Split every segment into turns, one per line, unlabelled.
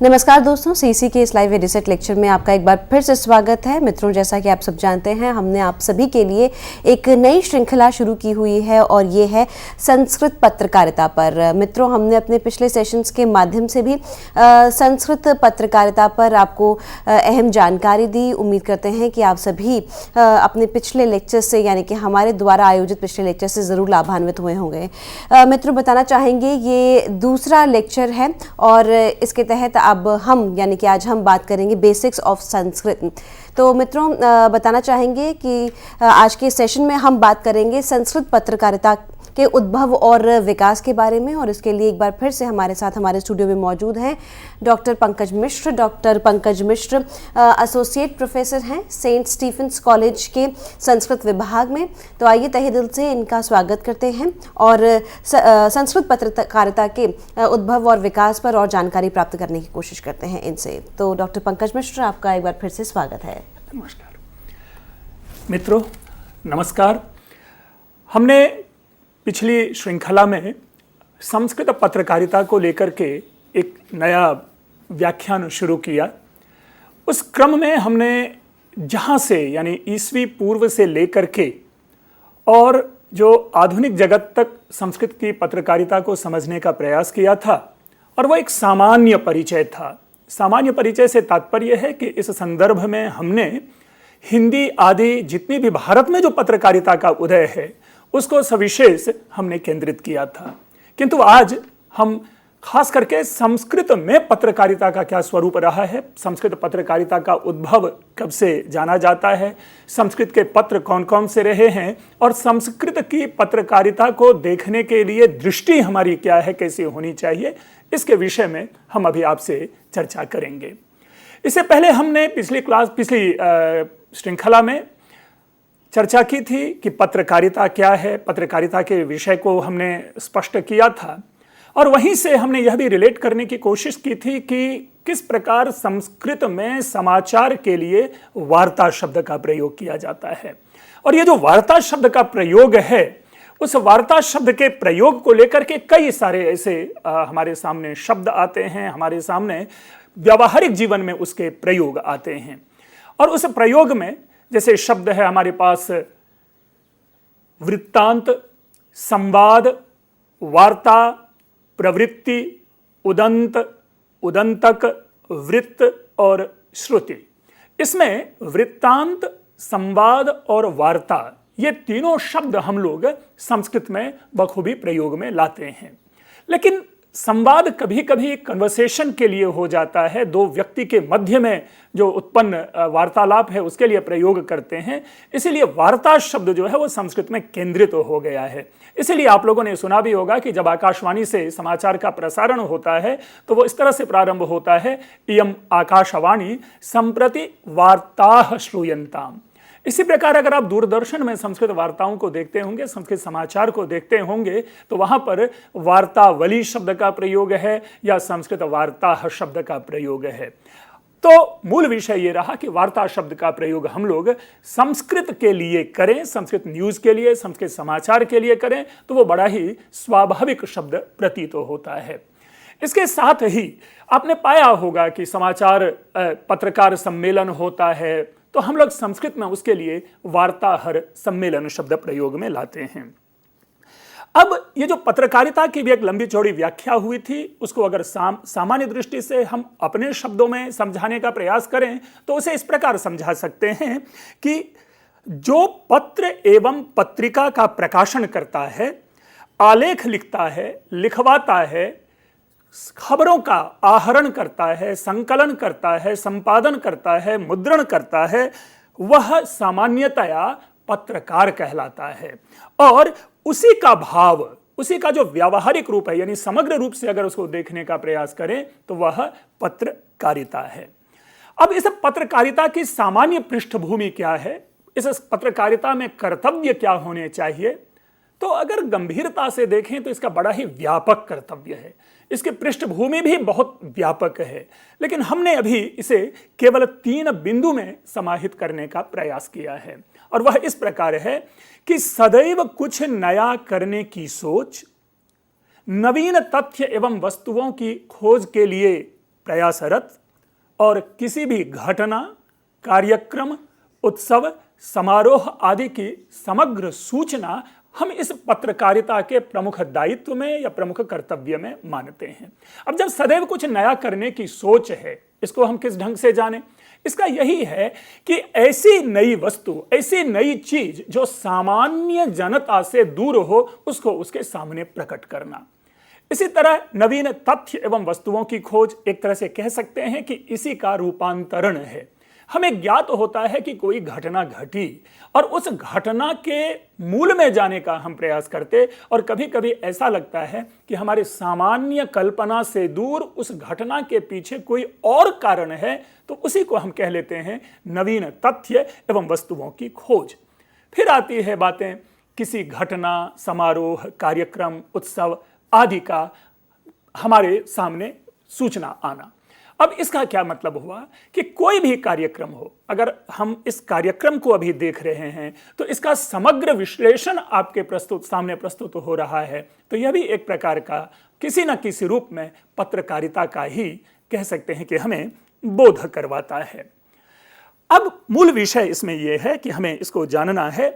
नमस्कार दोस्तों, सीसी के इस लाइव एडिसेट लेक्चर में आपका एक बार फिर से स्वागत है। मित्रों, जैसा कि आप सब जानते हैं, हमने आप सभी के लिए एक नई श्रृंखला शुरू की हुई है और ये है संस्कृत पत्रकारिता पर। मित्रों, हमने अपने पिछले सेशंस के माध्यम से भी संस्कृत पत्रकारिता पर आपको अहम जानकारी दी। उम्मीद करते हैं कि आप सभी अपने पिछले लेक्चर से, यानी कि हमारे द्वारा आयोजित पिछले लेक्चर से ज़रूर लाभान्वित हुए होंगे। मित्रों, बताना चाहेंगे ये दूसरा लेक्चर है और इसके तहत अब हम, यानी कि आज हम बात करेंगे बेसिक्स ऑफ संस्कृत। तो मित्रों, बताना चाहेंगे कि आज के सेशन में हम बात करेंगे संस्कृत पत्रकारिता के उद्भव और विकास के बारे में। और इसके लिए एक बार फिर से हमारे साथ हमारे स्टूडियो में मौजूद हैं डॉक्टर पंकज मिश्र। डॉक्टर पंकज मिश्र एसोसिएट प्रोफेसर हैं सेंट स्टीफेंस कॉलेज के संस्कृत विभाग में। तो आइए तहे दिल से इनका स्वागत करते हैं और संस्कृत पत्रकारिता के उद्भव और विकास पर और जानकारी प्राप्त करने की कोशिश करते हैं इनसे। तो डॉक्टर पंकज मिश्र, आपका एक बार फिर से स्वागत है।
नमस्कार मित्रों, नमस्कार। हमने पिछली श्रृंखला में संस्कृत पत्रकारिता को लेकर के एक नया व्याख्यान शुरू किया। उस क्रम में हमने जहाँ से, यानी ईस्वी पूर्व से लेकर के और जो आधुनिक जगत तक संस्कृत की पत्रकारिता को समझने का प्रयास किया था, और वह एक सामान्य परिचय था। सामान्य परिचय से तात्पर्य है कि इस संदर्भ में हमने हिंदी आदि जितनी भी भारत में जो पत्रकारिता का उदय है उसको सविशेष हमने केंद्रित किया था। किंतु आज हम खास करके संस्कृत में पत्रकारिता का क्या स्वरूप रहा है, संस्कृत पत्रकारिता का उद्भव कब से जाना जाता है, संस्कृत के पत्र कौन कौन से रहे हैं और संस्कृत की पत्रकारिता को देखने के लिए दृष्टि हमारी क्या है, कैसी होनी चाहिए, इसके विषय में हम अभी आपसे चर्चा करेंगे। इससे पहले हमने पिछली श्रृंखला में चर्चा की थी कि पत्रकारिता क्या है, पत्रकारिता के विषय को हमने स्पष्ट किया था और वहीं से हमने यह भी रिलेट करने की कोशिश की थी कि किस प्रकार संस्कृत में समाचार के लिए वार्ता शब्द का प्रयोग किया जाता है। और ये जो वार्ता शब्द का प्रयोग है, उस वार्ता शब्द के प्रयोग को लेकर के कई सारे ऐसे हमारे सामने शब्द आते हैं, हमारे सामने व्यावहारिक जीवन में उसके प्रयोग आते हैं। और उस प्रयोग में जैसे शब्द है हमारे पास वृत्तांत, संवाद, वार्ता, प्रवृत्ति, उदंत, उदंतक, वृत्त और श्रुति। इसमें वृत्तांत, संवाद और वार्ता, ये तीनों शब्द हम लोग संस्कृत में बखूबी प्रयोग में लाते हैं। लेकिन संवाद कभी कभी कन्वर्सेशन के लिए हो जाता है, दो व्यक्ति के मध्य में जो उत्पन्न वार्तालाप है उसके लिए प्रयोग करते हैं। इसीलिए वार्ता शब्द जो है वो संस्कृत में केंद्रित हो गया है। इसीलिए आप लोगों ने सुना भी होगा कि जब आकाशवाणी से समाचार का प्रसारण होता है तो वो इस तरह से प्रारंभ होता है, इयम् आकाशवाणी संप्रति वार्ताः श्रूयन्ताम्। इसी प्रकार अगर आप दूरदर्शन में संस्कृत वार्ताओं को देखते होंगे, संस्कृत समाचार को देखते होंगे, तो वहां पर वार्तावली शब्द का प्रयोग है या संस्कृत वार्ता शब्द का प्रयोग है। तो मूल विषय ये रहा कि वार्ता शब्द का प्रयोग हम लोग संस्कृत के लिए करें, संस्कृत न्यूज के लिए, संस्कृत समाचार के लिए करें, तो वो बड़ा ही स्वाभाविक शब्द प्रतीत होता है। इसके साथ ही आपने पाया होगा कि समाचार पत्रकार सम्मेलन होता है, तो हम लोग संस्कृत में उसके लिए वार्ताहर सम्मेलन शब्द प्रयोग में लाते हैं। अब ये जो पत्रकारिता की भी एक लंबी चौड़ी व्याख्या हुई थी, उसको अगर सामान्य दृष्टि से हम अपने शब्दों में समझाने का प्रयास करें तो उसे इस प्रकार समझा सकते हैं कि जो पत्र एवं पत्रिका का प्रकाशन करता है, आलेख लिखता है, लिखवाता है, खबरों का आहरण करता है, संकलन करता है, संपादन करता है, मुद्रण करता है, वह सामान्यतया पत्रकार कहलाता है। और उसी का भाव, उसी का जो व्यावहारिक रूप है, यानी समग्र रूप से अगर उसको देखने का प्रयास करें तो वह पत्रकारिता है। अब इस पत्रकारिता की सामान्य पृष्ठभूमि क्या है, इस पत्रकारिता में कर्तव्य क्या होने चाहिए, तो अगर गंभीरता से देखें तो इसका बड़ा ही व्यापक कर्तव्य है, इसकी पृष्ठभूमि भी बहुत व्यापक है। लेकिन हमने अभी इसे केवल 3 बिंदु में समाहित करने का प्रयास किया है, और वह इस प्रकार है कि सदैव कुछ नया करने की सोच, नवीन तथ्य एवं वस्तुओं की खोज के लिए प्रयासरत और किसी भी घटना, कार्यक्रम, उत्सव, समारोह आदि की समग्र सूचना हम इस पत्रकारिता के प्रमुख दायित्व में या प्रमुख कर्तव्य में मानते हैं। अब जब सदैव कुछ नया करने की सोच है, इसको हम किस ढंग से जानें? इसका यही है कि ऐसी नई वस्तु, ऐसी नई चीज जो सामान्य जनता से दूर हो, उसको उसके सामने प्रकट करना। इसी तरह नवीन तथ्य एवं वस्तुओं की खोज एक तरह से कह सकते हैं कि इसी का रूपांतरण है। हमें ज्ञात होता है कि कोई घटना घटी और उस घटना के मूल में जाने का हम प्रयास करते, और कभी कभी ऐसा लगता है कि हमारे सामान्य कल्पना से दूर उस घटना के पीछे कोई और कारण है, तो उसी को हम कह लेते हैं नवीन तथ्य एवं वस्तुओं की खोज। फिर आती है बातें किसी घटना, समारोह, कार्यक्रम, उत्सव आदि का हमारे सामने सूचना आना। अब इसका क्या मतलब हुआ कि कोई भी कार्यक्रम हो, अगर हम इस कार्यक्रम को अभी देख रहे हैं तो इसका समग्र विश्लेषण आपके सामने प्रस्तुत हो रहा है, तो यह भी एक प्रकार का किसी न किसी रूप में पत्रकारिता का ही कह सकते हैं कि हमें बोध करवाता है। अब मूल विषय इसमें यह है कि हमें इसको जानना है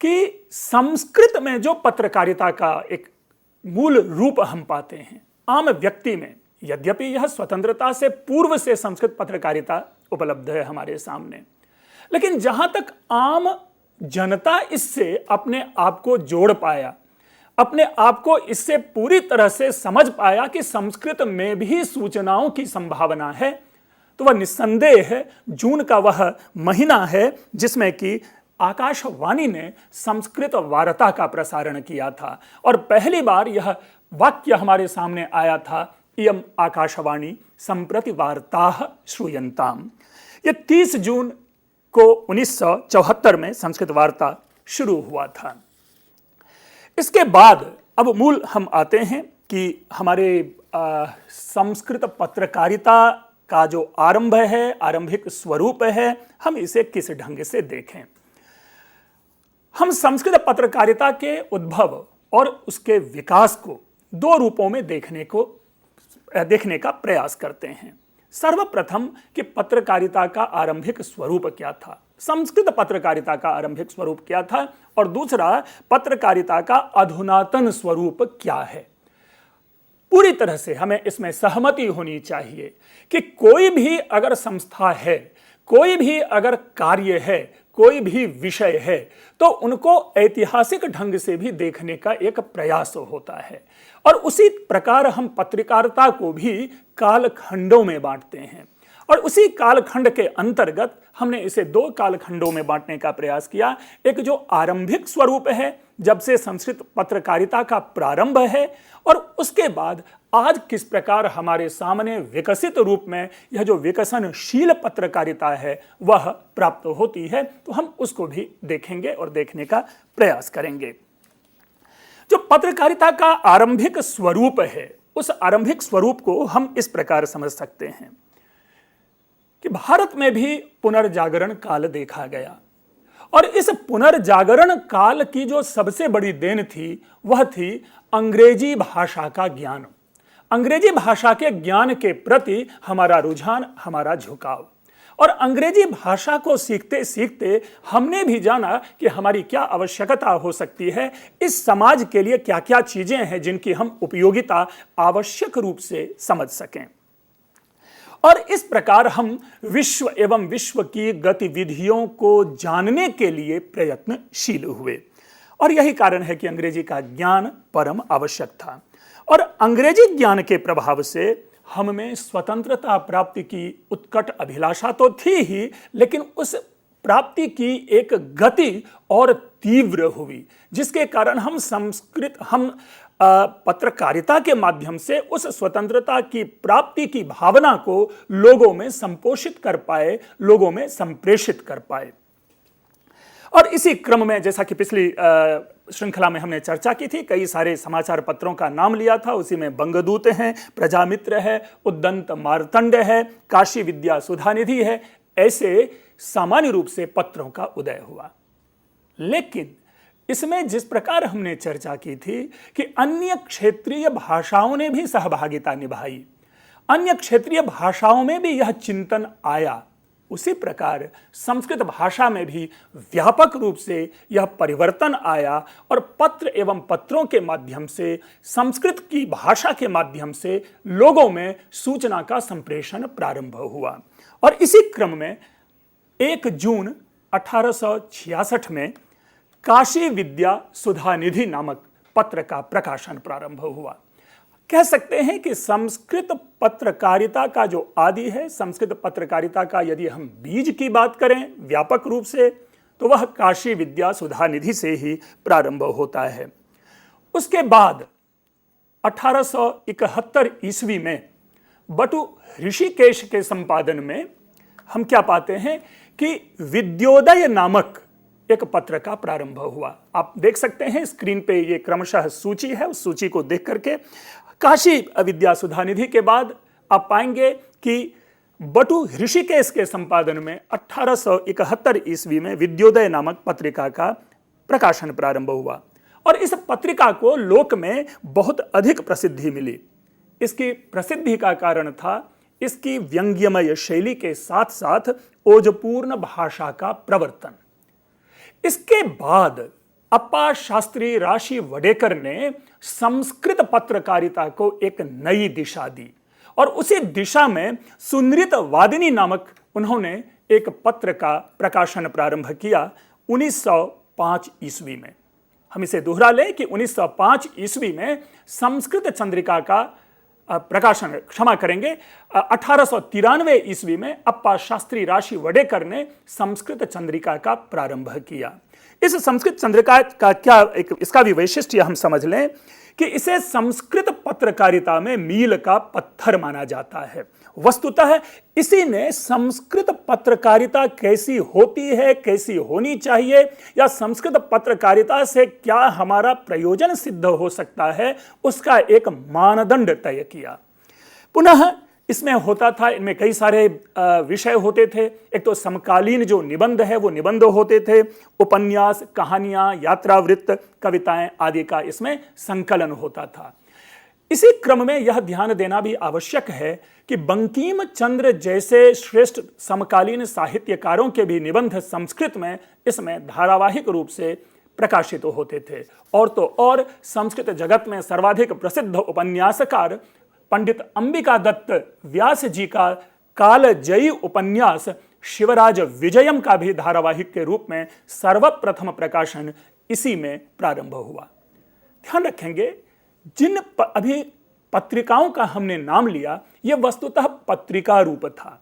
कि संस्कृत में जो पत्रकारिता का एक मूल रूप हम पाते हैं, आम व्यक्ति में, यद्यपि यह स्वतंत्रता से पूर्व से संस्कृत पत्रकारिता उपलब्ध है हमारे सामने, लेकिन जहां तक आम जनता इससे अपने आप को जोड़ पाया, अपने आप को इससे पूरी तरह से समझ पाया कि संस्कृत में भी सूचनाओं की संभावना है, तो वह निस्संदेह है जून का वह महीना है जिसमें कि आकाशवाणी ने संस्कृत वार्ता का प्रसारण किया था, और पहली बार यह वाक्य हमारे सामने आया था, इयम आकाशवाणी संप्रति वार्ताः श्रूयन्ताम्। यह 30 जून को 1974 में संस्कृत वार्ता शुरू हुआ था। इसके बाद अब मूल हम आते हैं कि हमारे संस्कृत पत्रकारिता का जो आरंभ है, आरंभिक स्वरूप है, हम इसे किस ढंग से देखें। हम संस्कृत पत्रकारिता के उद्भव और उसके विकास को दो रूपों में देखने का प्रयास करते हैं। सर्वप्रथम कि पत्रकारिता का आरंभिक स्वरूप क्या था, संस्कृत पत्रकारिता का आरंभिक स्वरूप क्या था, और दूसरा पत्रकारिता का अधुनातन स्वरूप क्या है। पूरी तरह से हमें इसमें सहमति होनी चाहिए कि कोई भी अगर संस्था है, कोई भी अगर कार्य है, कोई भी विषय है, तो उनको ऐतिहासिक ढंग से भी देखने का एक प्रयास होता है, और उसी प्रकार हम पत्रकारिता को भी कालखंडों में बांटते हैं, और उसी कालखंड के अंतर्गत हमने इसे दो कालखंडों में बांटने का प्रयास किया। एक जो आरंभिक स्वरूप है, जब से संस्कृत पत्रकारिता का प्रारंभ है, और उसके बाद आज किस प्रकार हमारे सामने विकसित रूप में यह जो विकसनशील पत्रकारिता है वह प्राप्त होती है, तो हम उसको भी देखेंगे और देखने का प्रयास करेंगे। जो पत्रकारिता का आरंभिक स्वरूप है, उस आरंभिक स्वरूप को हम इस प्रकार समझ सकते हैं कि भारत में भी पुनर्जागरण काल देखा गया, और इस पुनर्जागरण काल की जो सबसे बड़ी देन थी वह थी अंग्रेजी भाषा का ज्ञान, अंग्रेजी भाषा के ज्ञान के प्रति हमारा रुझान, हमारा झुकाव। और अंग्रेजी भाषा को सीखते सीखते हमने भी जाना कि हमारी क्या आवश्यकता हो सकती है, इस समाज के लिए क्या क्या चीजें हैं जिनकी हम उपयोगिता आवश्यक रूप से समझ सकें। और इस प्रकार हम विश्व एवं विश्व की गतिविधियों को जानने के लिए प्रयत्नशील हुए, और यही कारण है कि अंग्रेजी का ज्ञान परम आवश्यक था। और अंग्रेजी ज्ञान के प्रभाव से हम में स्वतंत्रता प्राप्ति की उत्कट अभिलाषा तो थी ही, लेकिन उस प्राप्ति की एक गति और तीव्र हुई, जिसके कारण हम पत्रकारिता के माध्यम से उस स्वतंत्रता की प्राप्ति की भावना को लोगों में संपोषित कर पाए, लोगों में संप्रेषित कर पाए। और इसी क्रम में, जैसा कि पिछली श्रृंखला में हमने चर्चा की थी, कई सारे समाचार पत्रों का नाम लिया था, उसी में बंगदूत हैं, प्रजामित्र है, उद्दंत मार्तंड है, काशी विद्या सुधानिधि है, ऐसे सामान्य रूप से पत्रों का उदय हुआ। लेकिन इसमें जिस प्रकार हमने चर्चा की थी कि अन्य क्षेत्रीय भाषाओं ने भी सहभागिता निभाई, अन्य क्षेत्रीय भाषाओं में भी यह चिंतन आया, उसी प्रकार संस्कृत भाषा में भी व्यापक रूप से यह परिवर्तन आया और पत्र एवं पत्रों के माध्यम से, संस्कृत की भाषा के माध्यम से लोगों में सूचना का संप्रेषण प्रारंभ हुआ। और इसी क्रम में 1 जून 1866 में काशी विद्या सुधानिधि नामक पत्र का प्रकाशन प्रारंभ हुआ। कह सकते हैं कि संस्कृत पत्रकारिता का जो आदि है, संस्कृत पत्रकारिता का यदि हम बीज की बात करें व्यापक रूप से, तो वह काशी विद्या सुधानिधि से ही प्रारंभ होता है। उसके बाद 1871 ईस्वी में बटु ऋषिकेश के संपादन में हम क्या पाते हैं कि विद्योदय नामक एक पत्र का प्रारंभ हुआ। आप देख सकते हैं स्क्रीन पे ये क्रमशः सूची है, उस सूची को देख करके काशी विद्या सुधानिधि के बाद आप पाएंगे कि बटु ऋषिकेश के संपादन में 1871 ईस्वी में विद्योदय नामक पत्रिका का प्रकाशन प्रारंभ हुआ और इस पत्रिका को लोक में बहुत अधिक प्रसिद्धि मिली। इसकी प्रसिद्धि का कारण था इसकी व्यंग्यमय शैली के साथ साथ ओजपूर्ण भाषा का प्रवर्तन। इसके बाद अप्पा शास्त्री राशि वडेकर ने संस्कृत पत्रकारिता को एक नई दिशा दी और उसी दिशा में सुनृत वादिनी नामक उन्होंने एक पत्र का प्रकाशन प्रारंभ किया 1905 ईस्वी में। हम इसे दोहरा लें कि 1905 ईस्वी में संस्कृत चंद्रिका का प्रकाशन, क्षमा करेंगे, 1893 ईस्वी में अप्पा शास्त्री राशि वडेकर ने संस्कृत चंद्रिका का प्रारंभ किया। इस संस्कृत चंद्रिका का क्या इसका भी वैशिष्ट्य हम समझ लें कि इसे संस्कृत पत्रकारिता में मील का पत्थर माना जाता है। वस्तुतः इसी ने संस्कृत पत्रकारिता कैसी होती है, कैसी होनी चाहिए, या संस्कृत पत्रकारिता से क्या हमारा प्रयोजन सिद्ध हो सकता है, उसका एक मानदंड तय किया। पुनः इसमें होता था, इनमें कई सारे विषय होते थे। एक तो समकालीन जो निबंध है वो निबंध होते थे, उपन्यास, कहानियां, यात्रावृत्त, कविताएं आदि का इसमें संकलन होता था। इसी क्रम में यह ध्यान देना भी आवश्यक है कि बंकिम चंद्र जैसे श्रेष्ठ समकालीन साहित्यकारों के भी निबंध संस्कृत में इसमें धारावाहिक रूप से प्रकाशित होते थे। और तो और संस्कृत जगत में सर्वाधिक प्रसिद्ध उपन्यासकार पंडित अंबिका दत्त व्यास जी का कालजयी उपन्यास शिवराज विजयम का भी धारावाहिक के रूप में सर्वप्रथम प्रकाशन इसी में प्रारंभ हुआ। ध्यान रखेंगे, जिन अभी पत्रिकाओं का हमने नाम लिया यह वस्तुतः पत्रिका रूप था,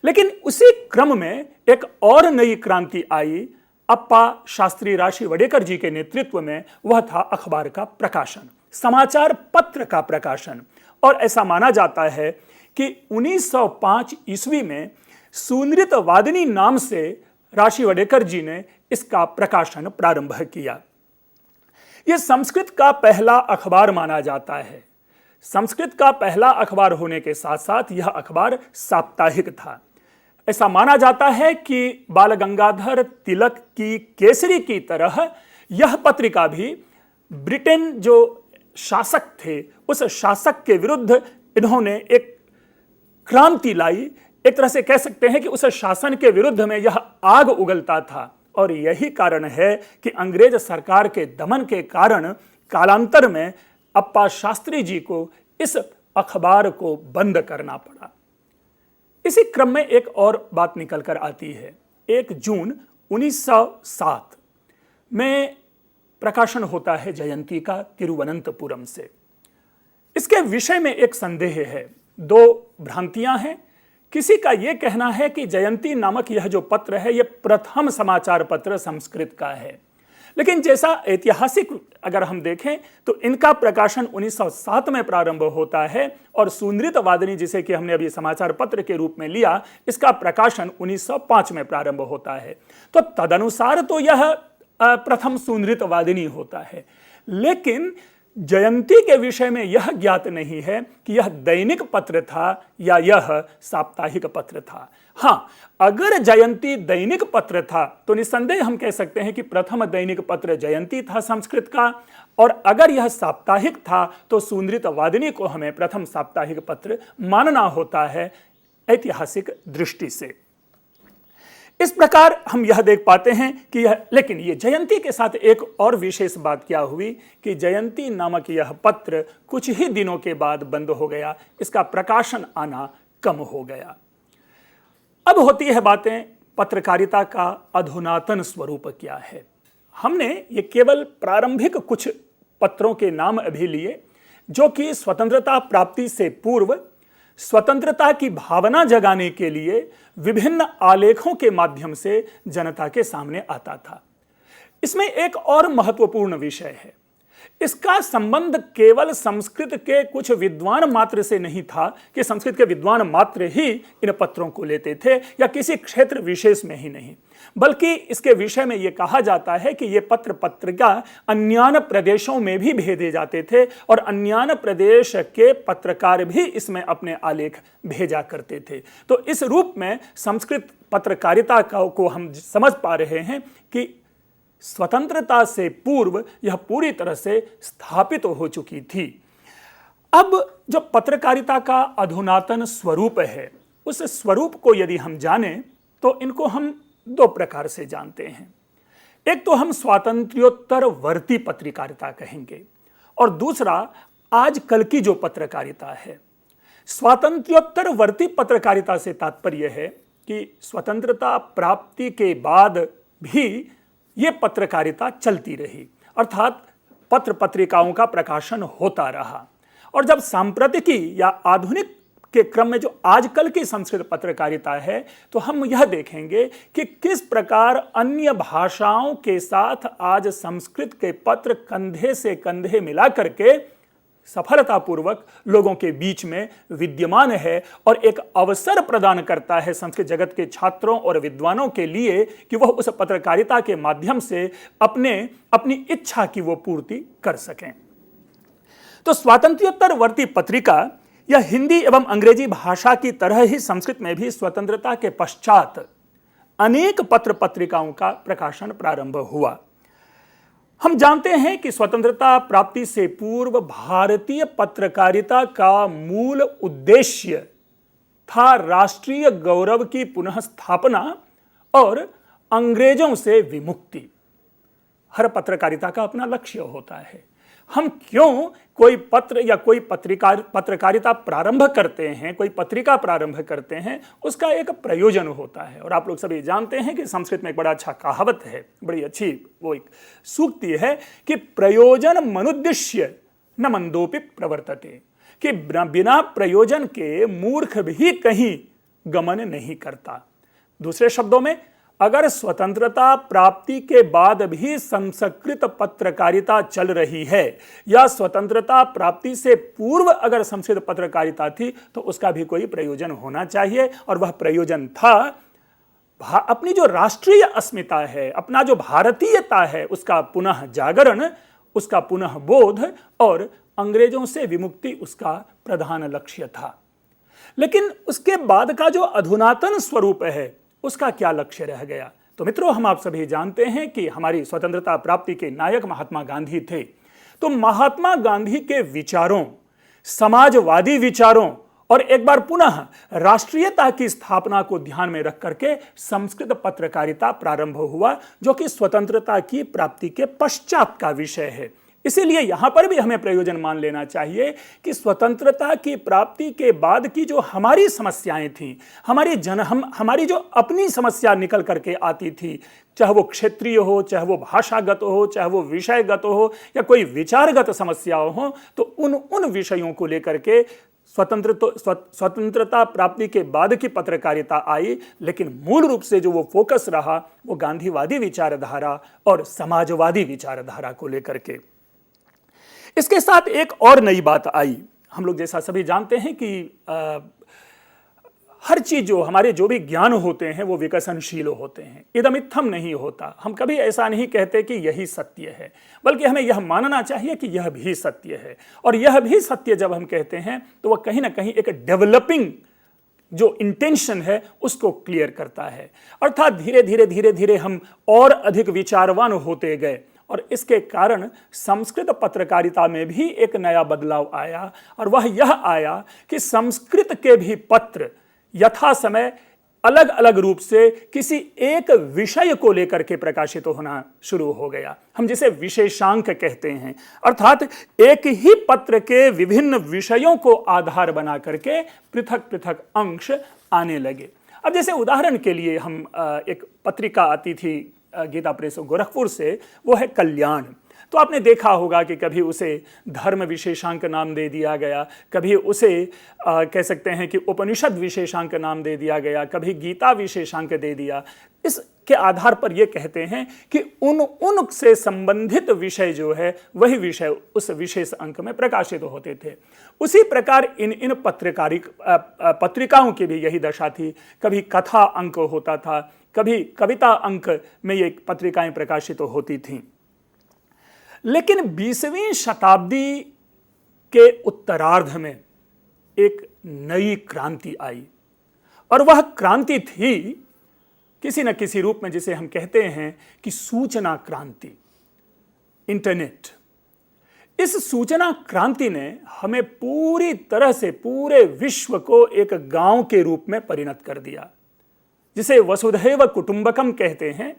लेकिन उसी क्रम में एक और नई क्रांति आई अप्पा शास्त्री राशि वडेकर जी के नेतृत्व में। वह था अखबार का प्रकाशन, समाचार पत्र का प्रकाशन। और ऐसा माना जाता है कि 1905 ईस्वी में सुनृत वादिनी नाम से राशि वडेकर जी ने इसका प्रकाशन प्रारंभ किया। यह संस्कृत का पहला अखबार माना जाता है। संस्कृत का पहला अखबार होने के साथ साथ यह अखबार साप्ताहिक था। ऐसा माना जाता है कि बाल गंगाधर तिलक की केसरी की तरह यह पत्रिका भी ब्रिटेन जो शासक थे उस शासक के विरुद्ध इन्होंने एक क्रांति लाई। एक तरह से कह सकते हैं कि उस शासन के विरुद्ध में यह आग उगलता था और यही कारण है कि अंग्रेज सरकार के दमन के कारण कालांतर में अप्पा शास्त्री जी को इस अखबार को बंद करना पड़ा। इसी क्रम में एक और बात निकल कर आती है। 1 जून 1907 में प्रकाशन होता है जयंती का तिरुवनंतपुरम से। इसके विषय में एक संदेह है, दो भ्रांतियां हैं। किसी का यह कहना है कि जयंती नामक यह जो पत्र है यह प्रथम समाचार पत्र संस्कृत का है, लेकिन जैसा ऐतिहासिक अगर हम देखें तो इनका प्रकाशन 1907 में प्रारंभ होता है और सुनृत वादिनी जिसे कि हमने अभी समाचार पत्र के रूप में लिया, इसका प्रकाशन 1905 में प्रारंभ होता है। तो तदनुसार तो यह प्रथम सुनृत वादिनी होता है, लेकिन जयंती के विषय में यह ज्ञात नहीं है कि यह दैनिक पत्र था या यह साप्ताहिक पत्र था। हां, अगर जयंती दैनिक पत्र था तो निस्संदेह हम कह सकते हैं कि प्रथम दैनिक पत्र जयंती था संस्कृत का, और अगर यह साप्ताहिक था तो सुंदरित वादिनी को हमें प्रथम साप्ताहिक पत्र मानना होता है ऐतिहासिक दृष्टि से। इस प्रकार हम यह देख पाते हैं कि लेकिन ये जयंती के साथ एक और विशेष बात क्या हुई कि जयंती नामक यह पत्र कुछ ही दिनों के बाद बंद हो गया, इसका प्रकाशन आना कम हो गया। अब होती है बातें पत्रकारिता का अधुनातन स्वरूप क्या है। हमने ये केवल प्रारंभिक कुछ पत्रों के नाम अभी लिए जो कि स्वतंत्रता प्राप्ति से पूर्व स्वतंत्रता की भावना जगाने के लिए विभिन्न आलेखों के माध्यम से जनता के सामने आता था। इसमें एक और महत्वपूर्ण विषय है, इसका संबंध केवल संस्कृत के कुछ विद्वान मात्र से नहीं था कि संस्कृत के विद्वान मात्र ही इन पत्रों को लेते थे या किसी क्षेत्र विशेष में ही नहीं, बल्कि इसके विषय में यह कहा जाता है कि ये पत्र पत्रिका अन्यान्य प्रदेशों में भी भेजे जाते थे और अन्यान्य प्रदेश के पत्रकार भी इसमें अपने आलेख भेजा करते थे। तो इस रूप में संस्कृत पत्रकारिता को हम समझ पा रहे हैं कि स्वतंत्रता से पूर्व यह पूरी तरह से स्थापित हो चुकी थी। अब जो पत्रकारिता का अधुनातन स्वरूप है, उस स्वरूप को यदि हम जानें तो इनको हम दो प्रकार से जानते हैं। एक तो हम स्वातंत्र्योत्तर वर्ती पत्रकारिता कहेंगे और दूसरा आजकल की जो पत्रकारिता है। स्वातंत्र्योत्तर वर्ती पत्रकारिता से तात्पर्य है कि स्वतंत्रता प्राप्ति के बाद भी ये पत्रकारिता चलती रही, अर्थात पत्र पत्रिकाओं का प्रकाशन होता रहा। और जब सांप्रतिकी या आधुनिक के क्रम में जो आजकल की संस्कृत पत्रकारिता है, तो हम यह देखेंगे कि किस प्रकार अन्य भाषाओं के साथ आज संस्कृत के पत्र कंधे से कंधे मिला करके सफलतापूर्वक लोगों के बीच में विद्यमान है और एक अवसर प्रदान करता है संस्कृत जगत के छात्रों और विद्वानों के लिए कि वह उस पत्रकारिता के माध्यम से अपनी इच्छा की वो पूर्ति कर सकें। तो स्वातंत्र्योत्तर वर्ती पत्रिका या हिंदी एवं अंग्रेजी भाषा की तरह ही संस्कृत में भी स्वतंत्रता के पश्चात अनेक पत्र पत्रिकाओं का प्रकाशन प्रारंभ हुआ। हम जानते हैं कि स्वतंत्रता प्राप्ति से पूर्व भारतीय पत्रकारिता का मूल उद्देश्य था राष्ट्रीय गौरव की पुनः स्थापना और अंग्रेजों से विमुक्ति। हर पत्रकारिता का अपना लक्ष्य होता है। हम क्यों कोई पत्र या कोई पत्रकारिता प्रारंभ करते हैं, कोई पत्रिका प्रारंभ करते हैं, उसका एक प्रयोजन होता है। और आप लोग सभी जानते हैं कि संस्कृत में एक बड़ा अच्छा कहावत है, बड़ी अच्छी वो एक सूक्ति है कि प्रयोजन मनुद्देश्य न मंदोपि प्रवर्तते, कि बिना प्रयोजन के मूर्ख भी कहीं गमन नहीं करता। दूसरे शब्दों में, अगर स्वतंत्रता प्राप्ति के बाद भी संस्कृत पत्रकारिता चल रही है या स्वतंत्रता प्राप्ति से पूर्व अगर संस्कृत पत्रकारिता थी तो उसका भी कोई प्रयोजन होना चाहिए, और वह प्रयोजन था अपनी जो राष्ट्रीय अस्मिता है, अपना जो भारतीयता है, उसका पुनः जागरण, उसका पुनः बोध और अंग्रेजों से विमुक्ति उसका प्रधान लक्ष्य था। लेकिन उसके बाद का जो अधुनातन स्वरूप है उसका क्या लक्ष्य रह गया? तो मित्रों, हम आप सभी जानते हैं कि हमारी स्वतंत्रता प्राप्ति के नायक महात्मा गांधी थे। तो महात्मा गांधी के विचारों, समाजवादी विचारों और एक बार पुनः राष्ट्रीयता की स्थापना को ध्यान में रख करके संस्कृत पत्रकारिता प्रारंभ हुआ, जो कि स्वतंत्रता की प्राप्ति के पश्चात का विषय है। इसीलिए यहां पर भी हमें प्रयोजन मान लेना चाहिए कि स्वतंत्रता की प्राप्ति के बाद की जो हमारी समस्याएं थीं, हमारी जो अपनी समस्या निकल करके आती थी, चाहे वो क्षेत्रीय हो, चाहे वो भाषागत हो, चाहे वो विषयगत हो या कोई विचारगत समस्याओं हो, तो उन विषयों को लेकर के स्वतंत्रता प्राप्ति के बाद की पत्रकारिता आई। लेकिन मूल रूप से जो वो फोकस रहा वो गांधीवादी विचारधारा और समाजवादी विचारधारा को लेकर के। इसके साथ एक और नई बात आई। हम लोग जैसा सभी जानते हैं कि हर चीज जो हमारे जो भी ज्ञान होते हैं वो विकसनशील होते हैं, इदमित्थम नहीं होता। हम कभी ऐसा नहीं कहते कि यही सत्य है, बल्कि हमें यह मानना चाहिए कि यह भी सत्य है। और यह भी सत्य जब हम कहते हैं तो वह कहीं ना कहीं एक डेवलपिंग जो इंटेंशन है उसको क्लियर करता है। अर्थात धीरे धीरे धीरे धीरे हम और अधिक विचारवान होते गए और इसके कारण संस्कृत पत्रकारिता में भी एक नया बदलाव आया। और वह यह आया कि संस्कृत के भी पत्र यथा समय अलग अलग रूप से किसी एक विषय को लेकर के प्रकाशित होना शुरू हो गया। हम जिसे विशेषांक कहते हैं, अर्थात एक ही पत्र के विभिन्न विषयों को आधार बना करके पृथक पृथक अंश आने लगे। अब जैसे उदाहरण के लिए हम एक पत्रिका आती थी गीता प्रेस गोरखपुर से, वो है कल्याण। तो आपने देखा होगा कि कभी उसे धर्म विशेषांक नाम दे दिया गया, कभी उसे कह सकते हैं कि उपनिषद विशेषांक नाम दे दिया गया, कभी गीता विशेषांक दे दिया। इसके आधार पर यह कहते हैं कि उन से संबंधित विषय जो है वही विषय उस विशेष अंक में प्रकाशित होते थे। उसी प्रकार इन पत्रिकाओं की भी यही दशा थी। कभी कथा अंक होता था, कभी कविता अंक में ये पत्रिकाएं प्रकाशित होती थीं। लेकिन 20वीं शताब्दी के उत्तरार्ध में एक नई क्रांति आई और वह क्रांति थी किसी न किसी रूप में जिसे हम कहते हैं कि सूचना क्रांति, इंटरनेट। इस सूचना क्रांति ने हमें पूरी तरह से पूरे विश्व को एक गांव के रूप में परिणत कर दिया, जिसे वसुधैव कुटुंबकम कहते हैं,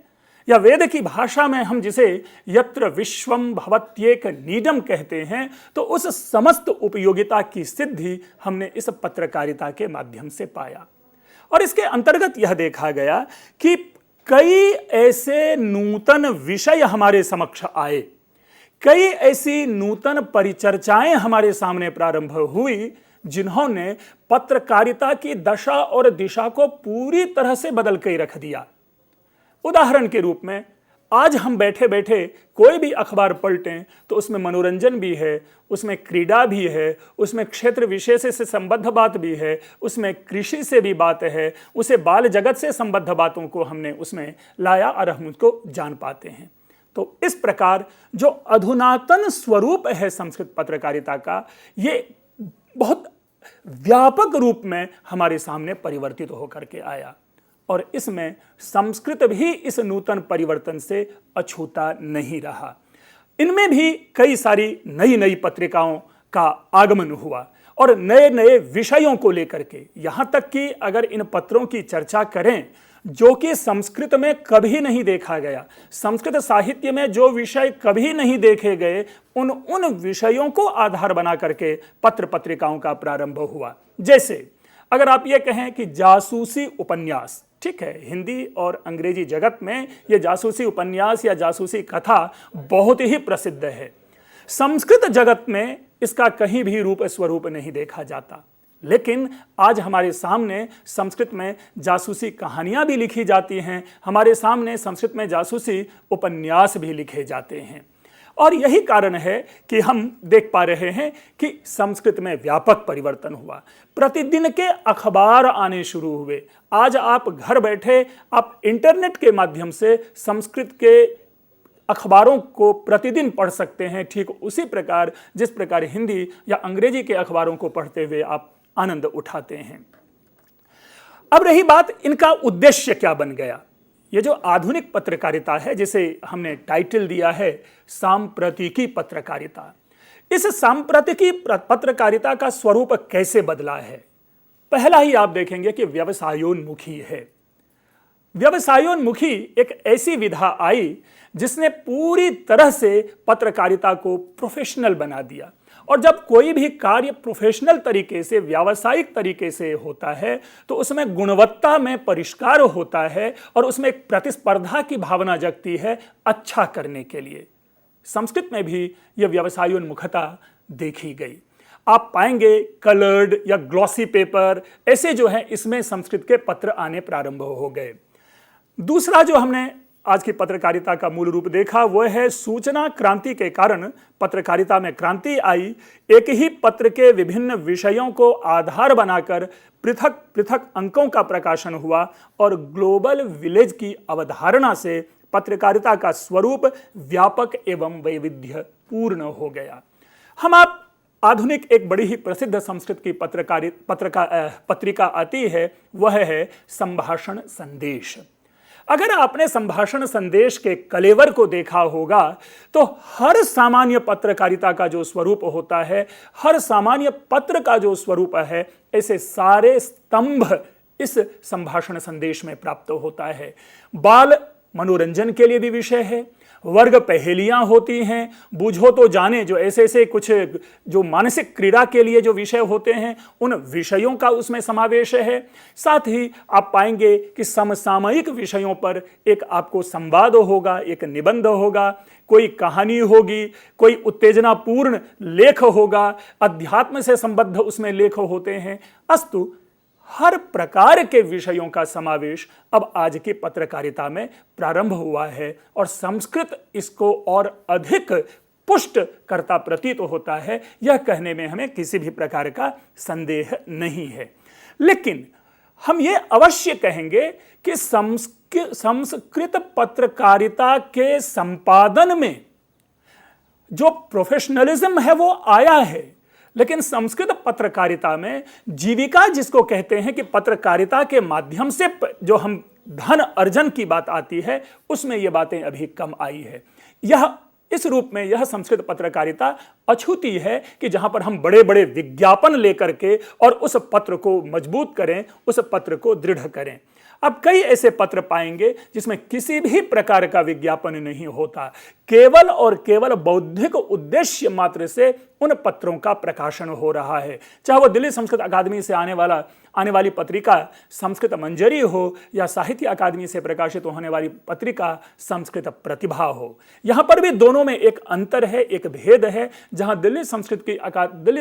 या वेद की भाषा में हम जिसे यत्र विश्वम भवत्येक नीडम कहते हैं। तो उस समस्त उपयोगिता की सिद्धि हमने इस पत्रकारिता के माध्यम से पाया। और इसके अंतर्गत यह देखा गया कि कई ऐसे नूतन विषय हमारे समक्ष आए, कई ऐसी नूतन परिचर्चाएं हमारे सामने प्रारंभ हुई जिन्होंने पत्रकारिता की दशा और दिशा को पूरी तरह से बदल के रख दिया। उदाहरण के रूप में आज हम बैठे बैठे कोई भी अखबार पलटें तो उसमें मनोरंजन भी है, उसमें क्रीड़ा भी है, उसमें क्षेत्र विशेष से संबद्ध बात भी है, उसमें कृषि से भी बात है, उसे बाल जगत से संबद्ध बातों को हमने उसमें लाया और हम उसको जान पाते हैं। तो इस प्रकार जो अधुनातन स्वरूप है संस्कृत पत्रकारिता का, ये बहुत व्यापक रूप में हमारे सामने परिवर्तित होकर के आया और इसमें संस्कृत भी इस नूतन परिवर्तन से अछूता नहीं रहा। इनमें भी कई सारी नई नई पत्रिकाओं का आगमन हुआ और नए नए विषयों को लेकर के, यहाँ तक कि अगर इन पत्रों की चर्चा करें जो कि संस्कृत में कभी नहीं देखा गया, संस्कृत साहित्य में जो विषय कभी नहीं देखे गए, उन विषयों को आधार बना करके पत्र पत्रिकाओं का प्रारंभ हुआ। जैसे अगर आप ये कहें कि जासूसी उपन्यास, ठीक है, हिंदी और अंग्रेजी जगत में ये जासूसी उपन्यास या जासूसी कथा बहुत ही प्रसिद्ध है। संस्कृत जगत में इसका कहीं भी रूप स्वरूप नहीं देखा जाता, लेकिन आज हमारे सामने संस्कृत में जासूसी कहानियां भी लिखी जाती हैं, हमारे सामने संस्कृत में जासूसी उपन्यास भी लिखे जाते हैं। और यही कारण है कि हम देख पा रहे हैं कि संस्कृत में व्यापक परिवर्तन हुआ। प्रतिदिन के अखबार आने शुरू हुए। आज आप घर बैठे आप इंटरनेट के माध्यम से संस्कृत के अखबारों को प्रतिदिन पढ़ सकते हैं, ठीक उसी प्रकार जिस प्रकार हिंदी या अंग्रेजी के अखबारों को पढ़ते हुए आप आनंद उठाते हैं। अब रही बात इनका उद्देश्य क्या बन गया। ये जो आधुनिक पत्रकारिता है, जिसे हमने टाइटल दिया है सांप्रतिकी पत्रकारिता, इस सांप्रतिकी पत्रकारिता का स्वरूप कैसे बदला है। पहला ही आप देखेंगे कि व्यवसायोन्मुखी है। व्यवसायोन्मुखी एक ऐसी विधा आई जिसने पूरी तरह से पत्रकारिता को प्रोफेशनल बना दिया। और जब कोई भी कार्य प्रोफेशनल तरीके से, व्यावसायिक तरीके से होता है तो उसमें गुणवत्ता में परिष्कार होता है और उसमें एक प्रतिस्पर्धा की भावना जगती है अच्छा करने के लिए। संस्कृत में भी यह व्यवसायोन्मुखता देखी गई। आप पाएंगे कलर्ड या ग्लॉसी पेपर ऐसे जो है, इसमें संस्कृत के पत्र आने प्रारंभ हो गए। दूसरा जो हमने आज की पत्रकारिता का मूल रूप देखा, वह है सूचना क्रांति के कारण पत्रकारिता में क्रांति आई। एक ही पत्र के विभिन्न विषयों को आधार बनाकर पृथक पृथक अंकों का प्रकाशन हुआ और ग्लोबल विलेज की अवधारणा से पत्रकारिता का स्वरूप व्यापक एवं वैविध्यपूर्ण हो गया। हम आप आधुनिक एक बड़ी ही प्रसिद्ध संस्कृत की पत्रिका आती है, वह है संभाषण संदेश। अगर आपने संभाषण संदेश के कलेवर को देखा होगा तो हर सामान्य पत्रकारिता का जो स्वरूप होता है, हर सामान्य पत्र का जो स्वरूप है, ऐसे सारे स्तंभ इस संभाषण संदेश में प्राप्त होता है। बाल मनोरंजन के लिए भी विषय है, वर्ग पहेलियां होती हैं, बूझो तो जाने, जो ऐसे ऐसे कुछ जो मानसिक क्रीड़ा के लिए जो विषय होते हैं, उन विषयों का उसमें समावेश है। साथ ही आप पाएंगे कि समसामयिक विषयों पर एक आपको संवाद होगा, एक निबंध होगा, कोई कहानी होगी, कोई उत्तेजनापूर्ण लेख होगा, अध्यात्म से संबद्ध उसमें लेख होते हैं। अस्तु हर प्रकार के विषयों का समावेश अब आज की पत्रकारिता में प्रारंभ हुआ है और संस्कृत इसको और अधिक पुष्ट करता प्रतीत होता है, यह कहने में हमें किसी भी प्रकार का संदेह नहीं है। लेकिन हम ये अवश्य कहेंगे कि संस्कृत पत्रकारिता के संपादन में जो प्रोफेशनलिज्म है वो आया है, लेकिन संस्कृत पत्रकारिता में जीविका जिसको कहते हैं कि पत्रकारिता के माध्यम से जो हम धन अर्जन की बात आती है, उसमें ये बातें अभी कम आई है। यह इस रूप में यह संस्कृत पत्रकारिता अछूती है कि जहां पर हम बड़े बड़े विज्ञापन लेकर के और उस पत्र को मजबूत करें, उस पत्र को दृढ़ करें। अब कई ऐसे पत्र पाएंगे जिसमें किसी भी प्रकार का विज्ञापन नहीं होता, केवल और केवल बौद्धिक उद्देश्य मात्र से उन पत्रों का प्रकाशन हो रहा है। चाहे वो दिल्ली संस्कृत अकादमी से आने वाली पत्रिका संस्कृत मंजरी हो या साहित्य अकादमी से प्रकाशित होने वाली पत्रिका संस्कृत प्रतिभा हो। यहां पर भी दोनों में एक अंतर है, एक भेद है। जहां दिल्ली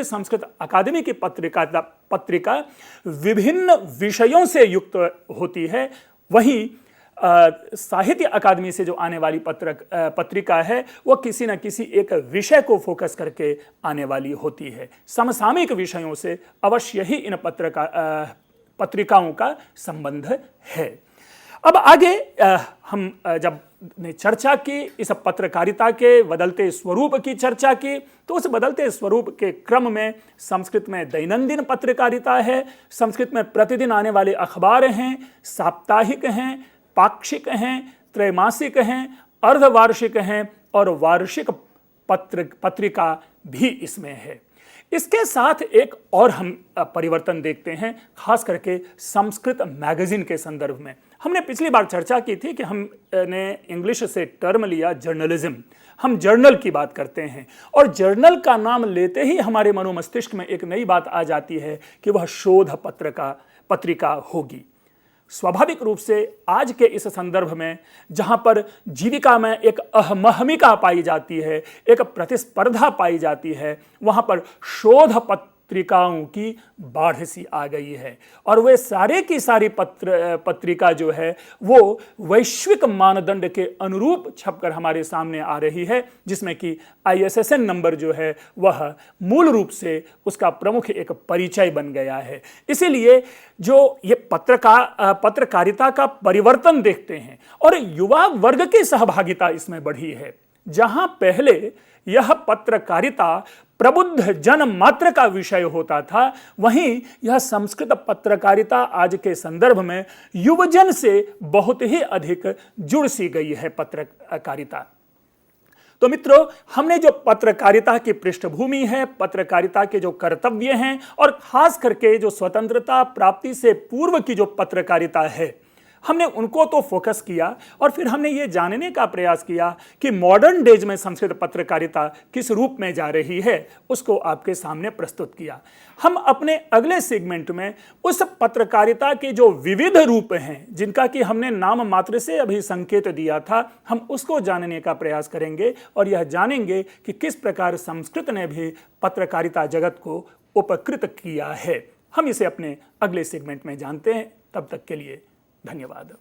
संस्कृत अकादमी की पत्रिका विभिन्न विषयों से युक्त होती है, वहीं साहित्य अकादमी से जो आने वाली पत्रिका है वो किसी न किसी एक विषय को फोकस करके आने वाली होती है। समसामयिक विषयों से अवश्य ही इन पत्रिकाओं का संबंध है। अब आगे हम जब ने चर्चा की इस पत्रकारिता के बदलते स्वरूप की चर्चा की, तो उस बदलते स्वरूप के क्रम में संस्कृत में दैनंदिन पत्रकारिता है, संस्कृत में प्रतिदिन आने वाले अखबार हैं, साप्ताहिक हैं, पाक्षिक हैं, त्रैमासिक हैं, अर्धवार्षिक हैं और वार्षिक पत्रिका भी इसमें है। इसके साथ एक और हम परिवर्तन देखते हैं, खास करके संस्कृत मैगजीन के संदर्भ में। हमने पिछली बार चर्चा की थी कि हमने इंग्लिश से टर्म लिया जर्नलिज्म, हम जर्नल की बात करते हैं और जर्नल का नाम लेते ही हमारे मनोमस्तिष्क में एक नई बात आ जाती है कि वह शोध पत्रिका होगी। स्वाभाविक रूप से आज के इस संदर्भ में जहां पर जीविका में एक अहमहमिका पाई जाती है, एक प्रतिस्पर्धा पाई जाती है, वहां पर शोध पत्रिकाओं की बाढ़ सी आ गई है और वे सारे की सारी पत्रिका जो है वो वैश्विक मानदंड के अनुरूप छपकर हमारे सामने आ रही है, जिसमें कि ISSN नंबर जो है वह मूल रूप से उसका प्रमुख एक परिचय बन गया है। इसीलिए जो ये पत्रकारिता का परिवर्तन देखते हैं और युवा वर्ग की सहभागिता इसमें बढ़ी है। जहां पहले यह पत्रकारिता प्रबुद्ध जन मात्र का विषय होता था, वहीं यह संस्कृत पत्रकारिता आज के संदर्भ में युवजन से बहुत ही अधिक जुड़ सी गई है पत्रकारिता। तो मित्रों, हमने जो पत्रकारिता की पृष्ठभूमि है, पत्रकारिता के जो कर्तव्य हैं और खास करके जो स्वतंत्रता प्राप्ति से पूर्व की जो पत्रकारिता है, हमने उनको तो फोकस किया और फिर हमने ये जानने का प्रयास किया कि मॉडर्न डेज में संस्कृत पत्रकारिता किस रूप में जा रही है, उसको आपके सामने प्रस्तुत किया। हम अपने अगले सेगमेंट में उस पत्रकारिता के जो विविध रूप हैं, जिनका कि हमने नाम मात्र से अभी संकेत दिया था, हम उसको जानने का प्रयास करेंगे और यह जानेंगे कि किस प्रकार संस्कृत ने भी पत्रकारिता जगत को उपकृत किया है। हम इसे अपने अगले सेगमेंट में जानते हैं। तब तक के लिए धन्यवाद।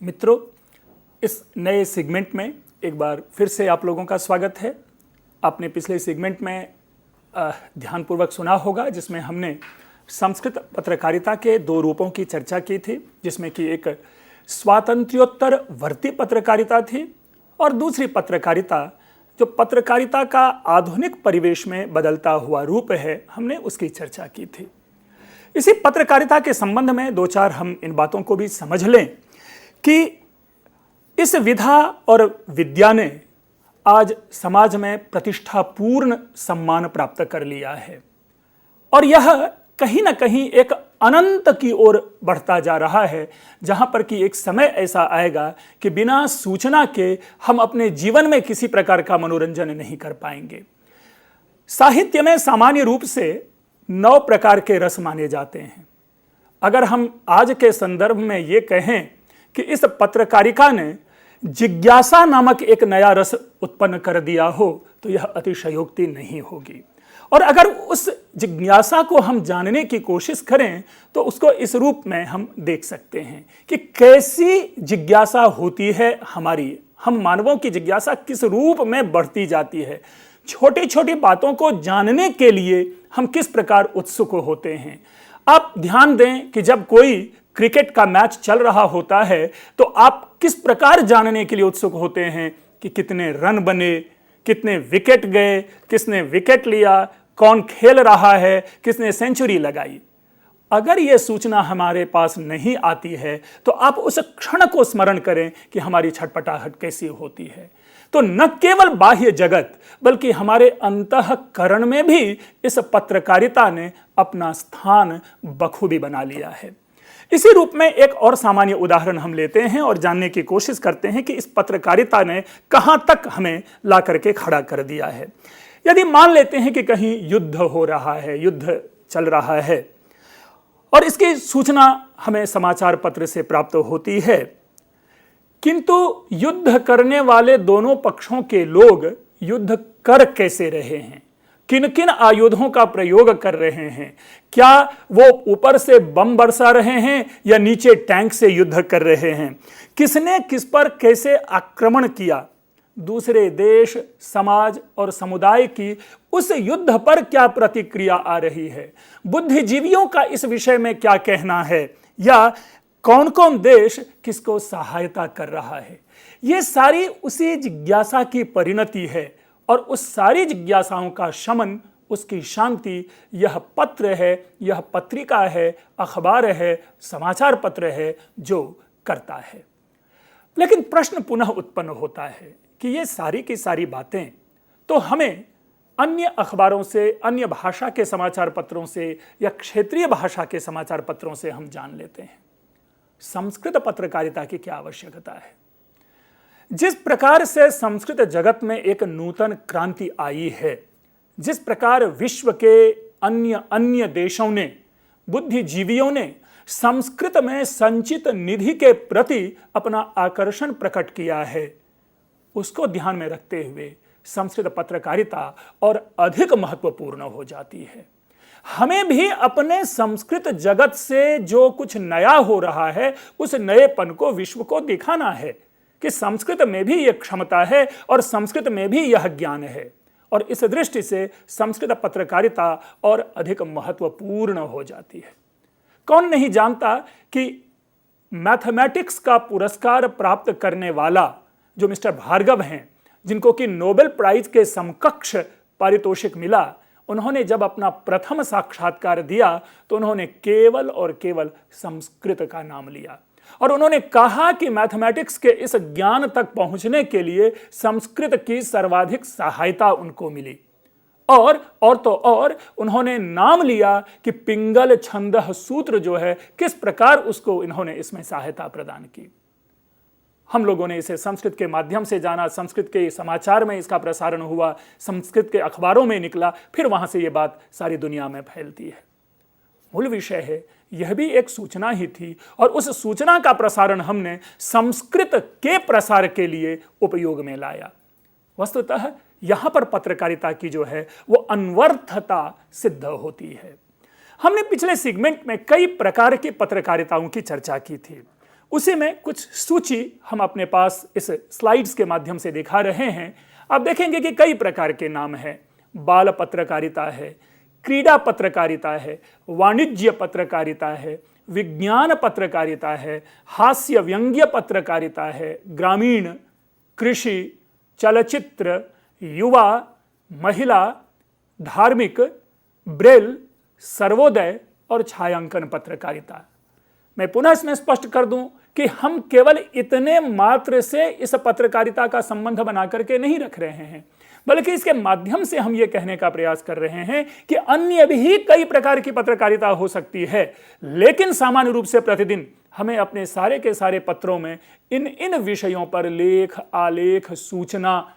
मित्रों, इस नए सेगमेंट में एक बार फिर से आप लोगों का स्वागत है। आपने पिछले सेगमेंट में ध्यानपूर्वक सुना होगा, जिसमें हमने संस्कृत पत्रकारिता के दो रूपों की चर्चा की थी, जिसमें कि एक स्वातंत्र्योत्तर वर्ती पत्रकारिता थी और दूसरी पत्रकारिता जो पत्रकारिता का आधुनिक परिवेश में बदलता हुआ रूप है, हमने उसकी चर्चा की थी। इसी पत्रकारिता के संबंध में दो चार हम इन बातों को भी समझ लें कि इस विधा और विद्या ने आज समाज में प्रतिष्ठापूर्ण सम्मान प्राप्त कर लिया है और यह कहीं ना कहीं एक अनंत की ओर बढ़ता जा रहा है, जहां पर कि एक समय ऐसा आएगा कि बिना सूचना के हम अपने जीवन में किसी प्रकार का मनोरंजन नहीं कर पाएंगे। साहित्य में सामान्य रूप से 9 प्रकार के रस माने जाते हैं। अगर हम आज के संदर्भ में ये कहें कि इस पत्रकारिता ने जिज्ञासा नामक एक नया रस उत्पन्न कर दिया हो, तो यह अतिशयोक्ति नहीं होगी। और अगर उस जिज्ञासा को हम जानने की कोशिश करें तो उसको इस रूप में हम देख सकते हैं कि कैसी जिज्ञासा होती है हमारी, हम मानवों की जिज्ञासा किस रूप में बढ़ती जाती है। छोटी छोटी बातों को जानने के लिए हम किस प्रकार उत्सुक होते हैं। आप ध्यान दें कि जब कोई क्रिकेट का मैच चल रहा होता है तो आप किस प्रकार जानने के लिए उत्सुक होते हैं कि कितने रन बने, कितने विकेट गए, किसने विकेट लिया, कौन खेल रहा है, किसने सेंचुरी लगाई। अगर यह सूचना हमारे पास नहीं आती है तो आप उस क्षण को स्मरण करें कि हमारी छटपटाहट कैसी होती है। तो न केवल बाह्य जगत बल्कि हमारे अंतःकरण में भी इस पत्रकारिता ने अपना स्थान बखूबी बना लिया है। इसी रूप में एक और सामान्य उदाहरण हम लेते हैं और जानने की कोशिश करते हैं कि इस पत्रकारिता ने कहां तक हमें ला करके खड़ा कर दिया है। यदि मान लेते हैं कि कहीं युद्ध हो रहा है, युद्ध चल रहा है और इसकी सूचना हमें समाचार पत्र से प्राप्त होती है, किंतु युद्ध करने वाले दोनों पक्षों के लोग युद्ध कर कैसे रहे हैं, किन किन आयुधों का प्रयोग कर रहे हैं, क्या वो ऊपर से बम बरसा रहे हैं या नीचे टैंक से युद्ध कर रहे हैं, किसने किस पर कैसे आक्रमण किया, दूसरे देश, समाज और समुदाय की उस युद्ध पर क्या प्रतिक्रिया आ रही है, बुद्धिजीवियों का इस विषय में क्या कहना है, या कौन कौन देश किसको सहायता कर रहा है। ये सारी उसी जिज्ञासा की परिणति है और उस सारी जिज्ञासाओं का शमन, उसकी शांति यह पत्र है, यह पत्रिका है, अखबार है, समाचार पत्र है जो करता है। लेकिन प्रश्न पुनः उत्पन्न होता है कि ये सारी की सारी बातें तो हमें अन्य अखबारों से, अन्य भाषा के समाचार पत्रों से या क्षेत्रीय भाषा के समाचार पत्रों से हम जान लेते हैं। संस्कृत पत्रकारिता की क्या आवश्यकता है? जिस प्रकार से संस्कृत जगत में एक नूतन क्रांति आई है, जिस प्रकार विश्व के अन्य अन्य देशों ने, बुद्धिजीवियों ने संस्कृत में संचित निधि के प्रति अपना आकर्षण प्रकट किया है, उसको ध्यान में रखते हुए संस्कृत पत्रकारिता और अधिक महत्वपूर्ण हो जाती है। हमें भी अपने संस्कृत जगत से जो कुछ नया हो रहा है, उस नएपन को विश्व को दिखाना है कि संस्कृत में भी यह क्षमता है और संस्कृत में भी यह ज्ञान है। और इस दृष्टि से संस्कृत पत्रकारिता और अधिक महत्वपूर्ण हो जाती है। कौन नहीं जानता कि मैथमेटिक्स का पुरस्कार प्राप्त करने वाला जो मिस्टर भार्गव हैं, जिनको कि नोबेल प्राइज के समकक्ष पारितोषिक मिला, उन्होंने जब अपना प्रथम साक्षात्कार दिया तो उन्होंने केवल और केवल संस्कृत का नाम लिया और उन्होंने कहा कि मैथमेटिक्स के इस ज्ञान तक पहुंचने के लिए संस्कृत की सर्वाधिक सहायता उनको मिली। और तो और उन्होंने नाम लिया कि पिंगल छंदः सूत्र जो है, किस प्रकार उसको इन्होंने इसमें सहायता प्रदान की। हम लोगों ने इसे संस्कृत के माध्यम से जाना, संस्कृत के समाचार में इसका प्रसारण हुआ, संस्कृत के अखबारों में निकला, फिर वहां से ये बात सारी दुनिया में फैलती है। मूल विषय है, यह भी एक सूचना ही थी और उस सूचना का प्रसारण हमने संस्कृत के प्रसार के लिए उपयोग में लाया। वस्तुतः यहां पर पत्रकारिता की जो है वो अनवर्थता सिद्ध होती है। हमने पिछले सेगमेंट में कई प्रकार की पत्रकारिताओं की चर्चा की थी, उसी में कुछ सूची हम अपने पास इस स्लाइड्स के माध्यम से दिखा रहे हैं। आप देखेंगे कि कई प्रकार के नाम हैं। बाल पत्रकारिता है, क्रीड़ा पत्रकारिता है, वाणिज्य पत्रकारिता है, विज्ञान पत्रकारिता है, हास्य व्यंग्य पत्रकारिता है, ग्रामीण, कृषि, चलचित्र, युवा, महिला, धार्मिक, ब्रेल, सर्वोदय और छायांकन पत्रकारिता। मैं पुनः इसमें स्पष्ट कर दूं कि हम केवल इतने मात्र से इस पत्रकारिता का संबंध बना करके नहीं रख रहे हैं, बल्कि इसके माध्यम से हम ये कहने का प्रयास कर रहे हैं कि अन्य भी कई प्रकार की पत्रकारिता हो सकती है, लेकिन सामान्य रूप से प्रतिदिन हमें अपने सारे के सारे पत्रों में इन विषयों पर लेख, आलेख, सूचना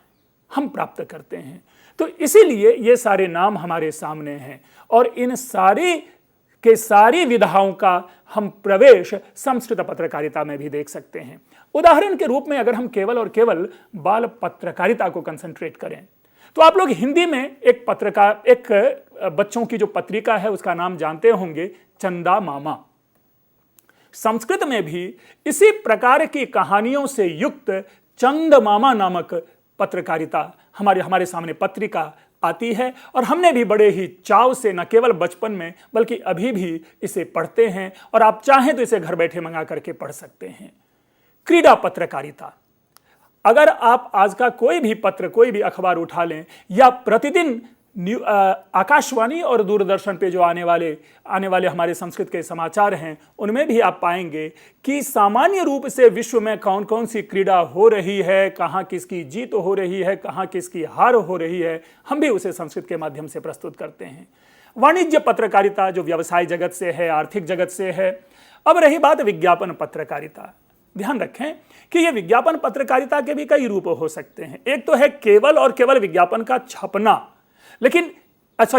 हम प्राप्त करते हैं। तो इसीलिए ये सारे नाम हमारे सामने हैं और इन सारी विधाओं का हम प्रवेश संस्कृत पत्रकारिता में भी देख सकते हैं। उदाहरण के रूप में अगर हम केवल और केवल बाल पत्रकारिता को कंसंट्रेट करें तो आप लोग हिंदी में एक बच्चों की जो पत्रिका है उसका नाम जानते होंगे, चंदा मामा। संस्कृत में भी इसी प्रकार की कहानियों से युक्त चंद मामा नामक पत्रकारिता हमारे सामने पत्रिका आती है और हमने भी बड़े ही चाव से न केवल बचपन में बल्कि अभी भी इसे पढ़ते हैं और आप चाहें तो इसे घर बैठे मंगा करके पढ़ सकते हैं। क्रीड़ा पत्रकारिता, अगर आप आज का कोई भी पत्र, कोई भी अखबार उठा लें या प्रतिदिन आकाशवाणी और दूरदर्शन पे जो आने वाले हमारे संस्कृत के समाचार हैं, उनमें भी आप पाएंगे कि सामान्य रूप से विश्व में कौन कौन सी क्रीड़ा हो रही है, कहाँ किसकी जीत हो रही है, कहाँ किसकी हार हो रही है, हम भी उसे संस्कृत के माध्यम से प्रस्तुत करते हैं। वाणिज्य पत्रकारिता जो व्यवसाय जगत से है, आर्थिक जगत से है। अब रही बात विज्ञापन पत्रकारिता, ध्यान रखें कि यह विज्ञापन पत्रकारिता के भी कई रूप हो सकते हैं। एक तो है केवल और केवल विज्ञापन का छपना, लेकिन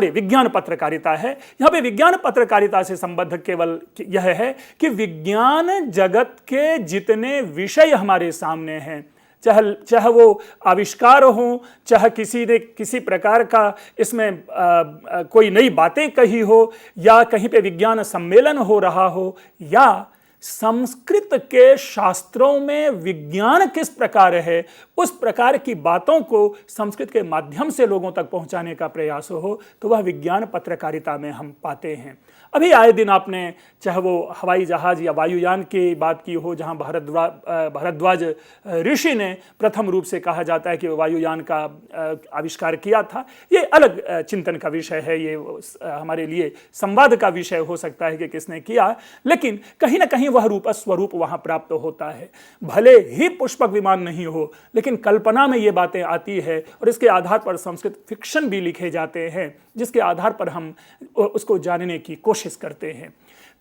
विज्ञान पत्रकारिता है। यहां पे विज्ञान पत्रकारिता से संबद्ध केवल यह है कि विज्ञान जगत के जितने विषय हमारे सामने हैं, चाहे वो आविष्कार हो, चाहे किसी प्रकार का इसमें कोई नई बातें कही हो, या कहीं पे विज्ञान सम्मेलन हो रहा हो, या संस्कृत के शास्त्रों में विज्ञान किस प्रकार है, उस प्रकार की बातों को संस्कृत के माध्यम से लोगों तक पहुंचाने का प्रयास हो, तो वह विज्ञान पत्रकारिता में हम पाते हैं। अभी आए दिन आपने चाहे वो हवाई जहाज या वायुयान की बात की हो, जहां भारद्वाज ऋषि ने प्रथम रूप से कहा जाता है कि वायुयान का आविष्कार किया था। ये अलग चिंतन का विषय है, ये हमारे लिए संवाद का विषय हो सकता है कि किसने किया, लेकिन कहीं ना कहीं वह स्वरूप वहां प्राप्त होता है। भले ही पुष्पक विमान नहीं हो, लेकिन कल्पना में ये बातें आती है और इसके आधार पर संस्कृत फिक्शन भी लिखे जाते हैं, जिसके आधार पर हम उसको जानने की कोशिश करते हैं।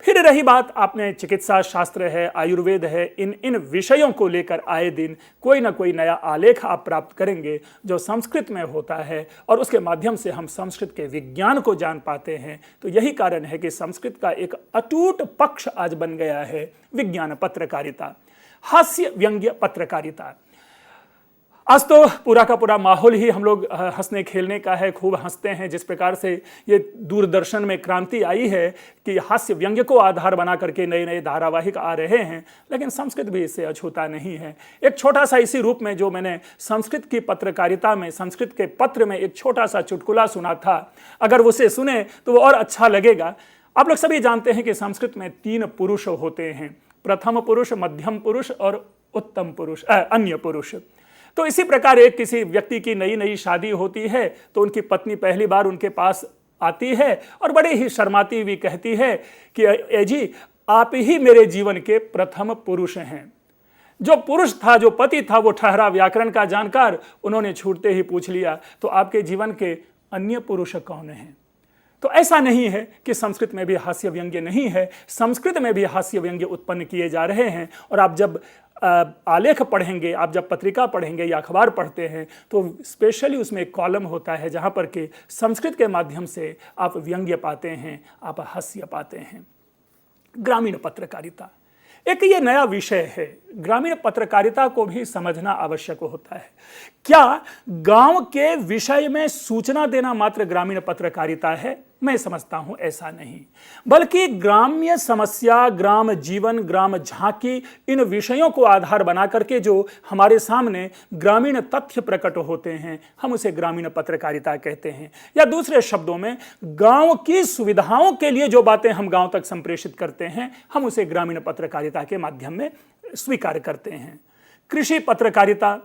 फिर रही बात, आपने चिकित्सा शास्त्र है, आयुर्वेद है, इन विषयों को लेकर आए दिन कोई ना कोई नया आलेख आप प्राप्त करेंगे जो संस्कृत में होता है और उसके माध्यम से हम संस्कृत के विज्ञान को जान पाते हैं। तो यही कारण है कि संस्कृत का एक अटूट पक्ष आज बन गया है विज्ञान पत्रकारिता, हास्य व्यंग्य पत्रकारिता। आज तो पूरा का पूरा माहौल ही हम लोग हंसने खेलने का है, खूब हंसते हैं। जिस प्रकार से ये दूरदर्शन में क्रांति आई है कि हास्य व्यंग्य को आधार बना करके नए नए धारावाहिक आ रहे हैं, लेकिन संस्कृत भी इससे अछूता नहीं है। एक छोटा सा इसी रूप में जो मैंने संस्कृत की पत्रकारिता में, संस्कृत के पत्र में एक छोटा सा चुटकुला सुना था, अगर उसे सुने तो वो और अच्छा लगेगा। आप लोग सभी जानते हैं कि संस्कृत में 3 पुरुष होते हैं, प्रथम पुरुष, मध्यम पुरुष और उत्तम पुरुष, अन्य पुरुष। तो इसी प्रकार एक किसी व्यक्ति की नई नई शादी होती है तो उनकी पत्नी पहली बार उनके पास आती है और बड़े ही शर्माती हुई कहती है कि ए जी, आप ही मेरे जीवन के प्रथम पुरुष हैं। जो पुरुष था, जो पति था, वो ठहरा व्याकरण का जानकार, उन्होंने छूटते ही पूछ लिया, तो आपके जीवन के अन्य पुरुष कौन हैं? तो ऐसा नहीं है कि संस्कृत में भी हास्य व्यंग्य नहीं है, संस्कृत में भी हास्य व्यंग्य उत्पन्न किए जा रहे हैं। और आप जब आलेख पढ़ेंगे, आप जब पत्रिका पढ़ेंगे या अखबार पढ़ते हैं तो स्पेशली उसमें एक कॉलम होता है जहां पर कि संस्कृत के माध्यम से आप व्यंग्य पाते हैं, आप हास्य पाते हैं। ग्रामीण पत्रकारिता एक ये नया विषय है, ग्रामीण पत्रकारिता को भी समझना आवश्यक होता है। क्या गांव के विषय में सूचना देना मात्र ग्रामीण पत्रकारिता है? मैं समझता हूं ऐसा नहीं, बल्कि ग्राम्य समस्या, ग्राम जीवन, ग्राम झांकी, इन विषयों को आधार बना करके जो हमारे सामने ग्रामीण तथ्य प्रकट होते हैं, हम उसे ग्रामीण पत्रकारिता कहते हैं। या दूसरे शब्दों में, गांव की सुविधाओं के लिए जो बातें हम गांव तक संप्रेषित करते हैं, हम उसे ग्रामीण पत्रकारिता के माध्यम में स्वीकार करते हैं। कृषि पत्रकारिता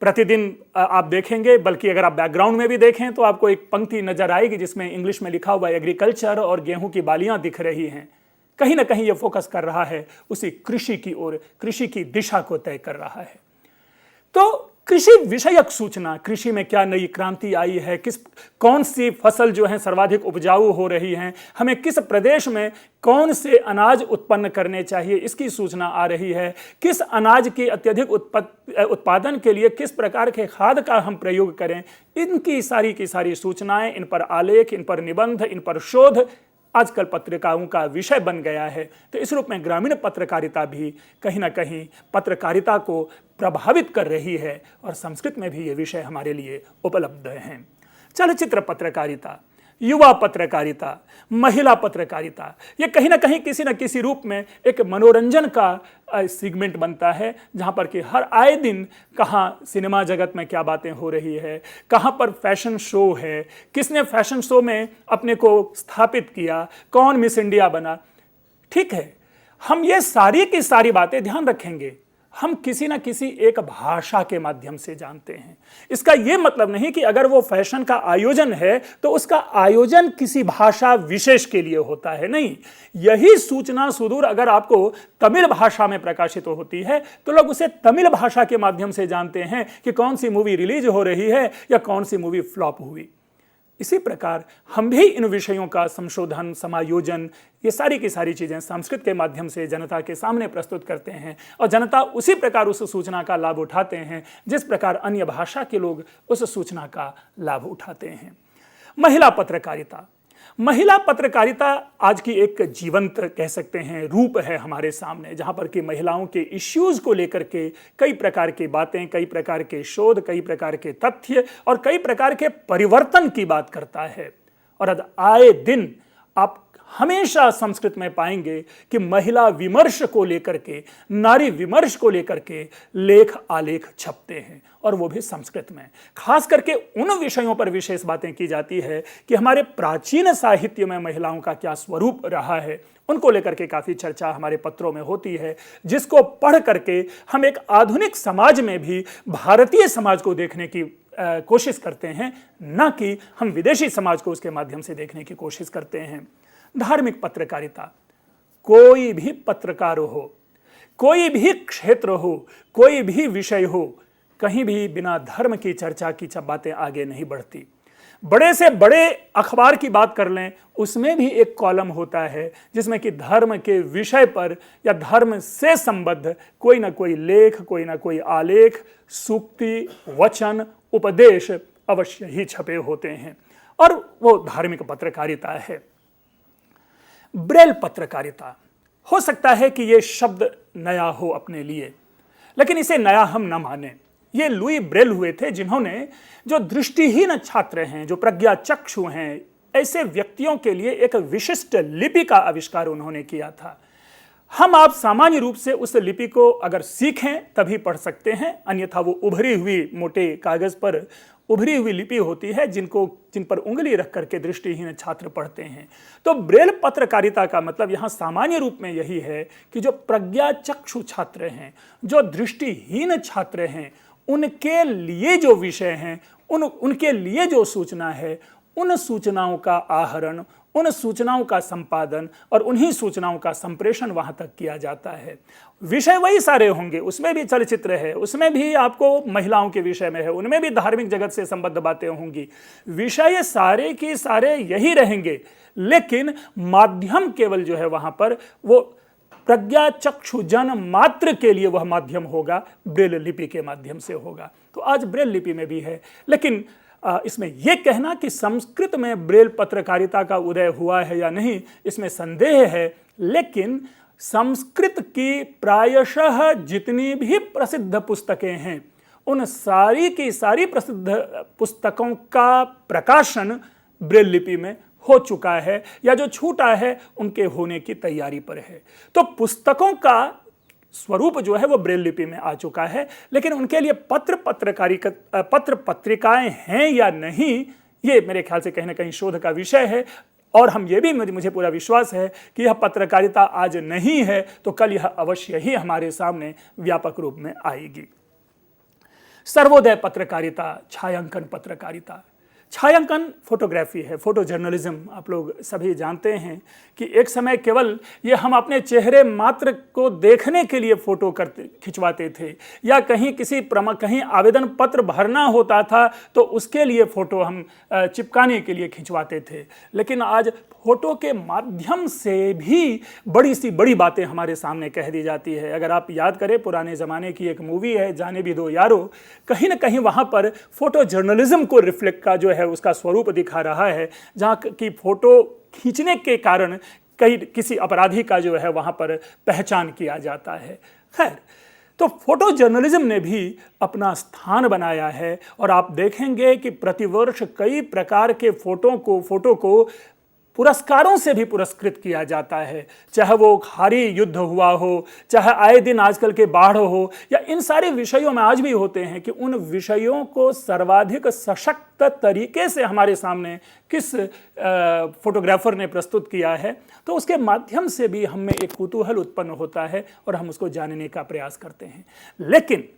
प्रतिदिन आप देखेंगे, बल्कि अगर आप बैकग्राउंड में भी देखें तो आपको एक पंक्ति नजर आएगी जिसमें इंग्लिश में लिखा हुआ एग्रीकल्चर और गेहूं की बालियां दिख रही हैं। कहीं ना कहीं यह फोकस कर रहा है उसी कृषि की ओर, कृषि की दिशा को तय कर रहा है। तो कृषि विषयक सूचना, कृषि में क्या नई क्रांति आई है, कौन सी फसल जो है सर्वाधिक उपजाऊ हो रही है, हमें किस प्रदेश में कौन से अनाज उत्पन्न करने चाहिए, इसकी सूचना आ रही है। किस अनाज की अत्यधिक उत्पादन के लिए किस प्रकार के खाद का हम प्रयोग करें, इनकी सारी की सारी सूचनाएं, इन पर आलेख, इन पर निबंध, इन पर शोध आजकल पत्रिकाओं का विषय बन गया है। तो इस रूप में ग्रामीण पत्रकारिता भी कहीं ना कहीं पत्रकारिता को प्रभावित कर रही है और संस्कृत में भी ये विषय हमारे लिए उपलब्ध हैं। चलचित्र पत्रकारिता, युवा पत्रकारिता, महिला पत्रकारिता, ये कहीं ना कहीं किसी न किसी रूप में एक मनोरंजन का सेगमेंट बनता है, जहां पर कि हर आए दिन कहाँ सिनेमा जगत में क्या बातें हो रही है, कहाँ पर फैशन शो है, किसने फैशन शो में अपने को स्थापित किया, कौन मिस इंडिया बना। ठीक है, हम ये सारी की सारी बातें ध्यान रखेंगे, हम किसी ना किसी एक भाषा के माध्यम से जानते हैं। इसका यह मतलब नहीं कि अगर वो फैशन का आयोजन है तो उसका आयोजन किसी भाषा विशेष के लिए होता है, नहीं। यही सूचना सुदूर अगर आपको तमिल भाषा में प्रकाशित होती है तो लोग उसे तमिल भाषा के माध्यम से जानते हैं कि कौन सी मूवी रिलीज हो रही है या कौन सी मूवी फ्लॉप हुई। इसी प्रकार हम भी इन विषयों का संशोधन, समायोजन, ये सारी की सारी चीजें संस्कृत के माध्यम से जनता के सामने प्रस्तुत करते हैं और जनता उसी प्रकार उस सूचना का लाभ उठाते हैं जिस प्रकार अन्य भाषा के लोग उस सूचना का लाभ उठाते हैं। महिला पत्रकारिता, महिला पत्रकारिता आज की एक जीवंत कह सकते हैं रूप है हमारे सामने, जहां पर कि महिलाओं के इश्यूज को लेकर के कई प्रकार की बातें, कई प्रकार के शोध, कई प्रकार के तथ्य और कई प्रकार के परिवर्तन की बात करता है। और आए दिन आप हमेशा संस्कृत में पाएंगे कि महिला विमर्श को लेकर के, नारी विमर्श को लेकर के लेख आलेख छपते हैं और वो भी संस्कृत में। खास करके उन विषयों पर विशेष बातें की जाती है कि हमारे प्राचीन साहित्य में महिलाओं का क्या स्वरूप रहा है, उनको लेकर के काफी चर्चा हमारे पत्रों में होती है, जिसको पढ़ करके हम एक आधुनिक समाज में भी भारतीय समाज को देखने की कोशिश करते हैं, ना कि हम विदेशी समाज को उसके माध्यम से देखने की कोशिश करते हैं। धार्मिक पत्रकारिता, कोई भी पत्रकार हो, कोई भी क्षेत्र हो, कोई भी विषय हो, कहीं भी बिना धर्म की चर्चा की बातें आगे नहीं बढ़ती। बड़े से बड़े अखबार की बात कर लें, उसमें भी एक कॉलम होता है जिसमें कि धर्म के विषय पर या धर्म से संबद्ध कोई ना कोई लेख, कोई ना कोई आलेख, सूक्ति, वचन, उपदेश अवश्य ही छपे होते हैं, और वो धार्मिक पत्रकारिता है। ब्रेल पत्रकारिता, हो सकता है कि ये शब्द नया हो अपने लिए, लेकिन इसे नया हम न माने। ये लुई ब्रेल हुए थे जिन्होंने जो दृष्टिहीन छात्र हैं, जो प्रज्ञाचक्षु हैं, ऐसे व्यक्तियों के लिए एक विशिष्ट लिपि का आविष्कार उन्होंने किया था। हम आप सामान्य रूप से उस लिपि को अगर सीखें तभी पढ़ सकते हैं, अन्यथा वो उभरी हुई मोटे कागज पर उभरी हुई लिपि होती है जिन पर उंगली रख करके दृष्टिहीन छात्र पढ़ते हैं। तो ब्रेल पत्रकारिता का मतलब यहाँ सामान्य रूप में यही है कि जो प्रज्ञाचक्षु छात्र हैं, जो दृष्टिहीन छात्र हैं, उनके लिए जो विषय हैं, उनके लिए जो सूचना है, उन सूचनाओं का आहरण, उन सूचनाओं का संपादन और उन्हीं सूचनाओं का संप्रेषण वहां तक किया जाता है। विषय वही सारे होंगे, उसमें भी चलचित्र है, उसमें भी आपको महिलाओं के विषय में है, उनमें भी धार्मिक जगत से संबद्ध बातें होंगी, विषय सारे के सारे यही रहेंगे, लेकिन माध्यम केवल जो है वहां पर वो प्रज्ञाचक्षु जन मात्र के लिए वह माध्यम होगा, ब्रेल लिपि के माध्यम से होगा। तो आज ब्रेल लिपि में भी है, लेकिन इसमें यह कहना कि संस्कृत में ब्रेल पत्रकारिता का उदय हुआ है या नहीं, इसमें संदेह है। लेकिन संस्कृत की प्रायशः जितनी भी प्रसिद्ध पुस्तकें हैं, उन सारी की सारी प्रसिद्ध पुस्तकों का प्रकाशन ब्रेल लिपि में हो चुका है, या जो छूटा है उनके होने की तैयारी पर है। तो पुस्तकों का स्वरूप जो है वो ब्रेल लिपि में आ चुका है, लेकिन उनके लिए पत्र पत्रिकाएं हैं या नहीं, ये मेरे ख्याल से कहीं ना कहीं शोध का विषय है। और हम ये भी, मुझे पूरा विश्वास है कि यह पत्रकारिता आज नहीं है तो कल यह अवश्य ही हमारे सामने व्यापक रूप में आएगी। सर्वोदय पत्रकारिता, छायांकन पत्रकारिता। छायांकन फोटोग्राफी है, फोटो जर्नलिज्म। आप लोग सभी जानते हैं कि एक समय केवल ये हम अपने चेहरे मात्र को देखने के लिए फोटो खिंचवाते थे, या कहीं आवेदन पत्र भरना होता था तो उसके लिए फोटो हम चिपकाने के लिए खिंचवाते थे। लेकिन आज फोटो के माध्यम से भी बड़ी सी बड़ी बातें हमारे सामने कह दी जाती है। अगर आप याद करें, पुराने ज़माने की एक मूवी है जाने भी दो यारो, कहीं ना कहीं वहाँ पर फोटो जर्नलिज्म को रिफ्लेक्ट का जो है उसका स्वरूप दिखा रहा है, जहाँ की फोटो खींचने के कारण किसी अपराधी का जो है वहाँ पर पहचान किया जाता है। खैर, तो फोटो जर्नलिज्म ने भी अपना स्थान बनाया है, और आप देखेंगे कि प्रतिवर्ष कई प्रकार के फोटो को पुरस्कारों से भी पुरस्कृत किया जाता है, चाहे वो खारी युद्ध हुआ हो, चाहे आए दिन आजकल के बाढ़ हो, या इन सारे विषयों में आज भी होते हैं कि उन विषयों को सर्वाधिक सशक्त तरीके से हमारे सामने किस फोटोग्राफर ने प्रस्तुत किया है, तो उसके माध्यम से भी हमें एक कुतूहल उत्पन्न होता है और हम उसको जानने का प्रयास करते हैं। लेकिन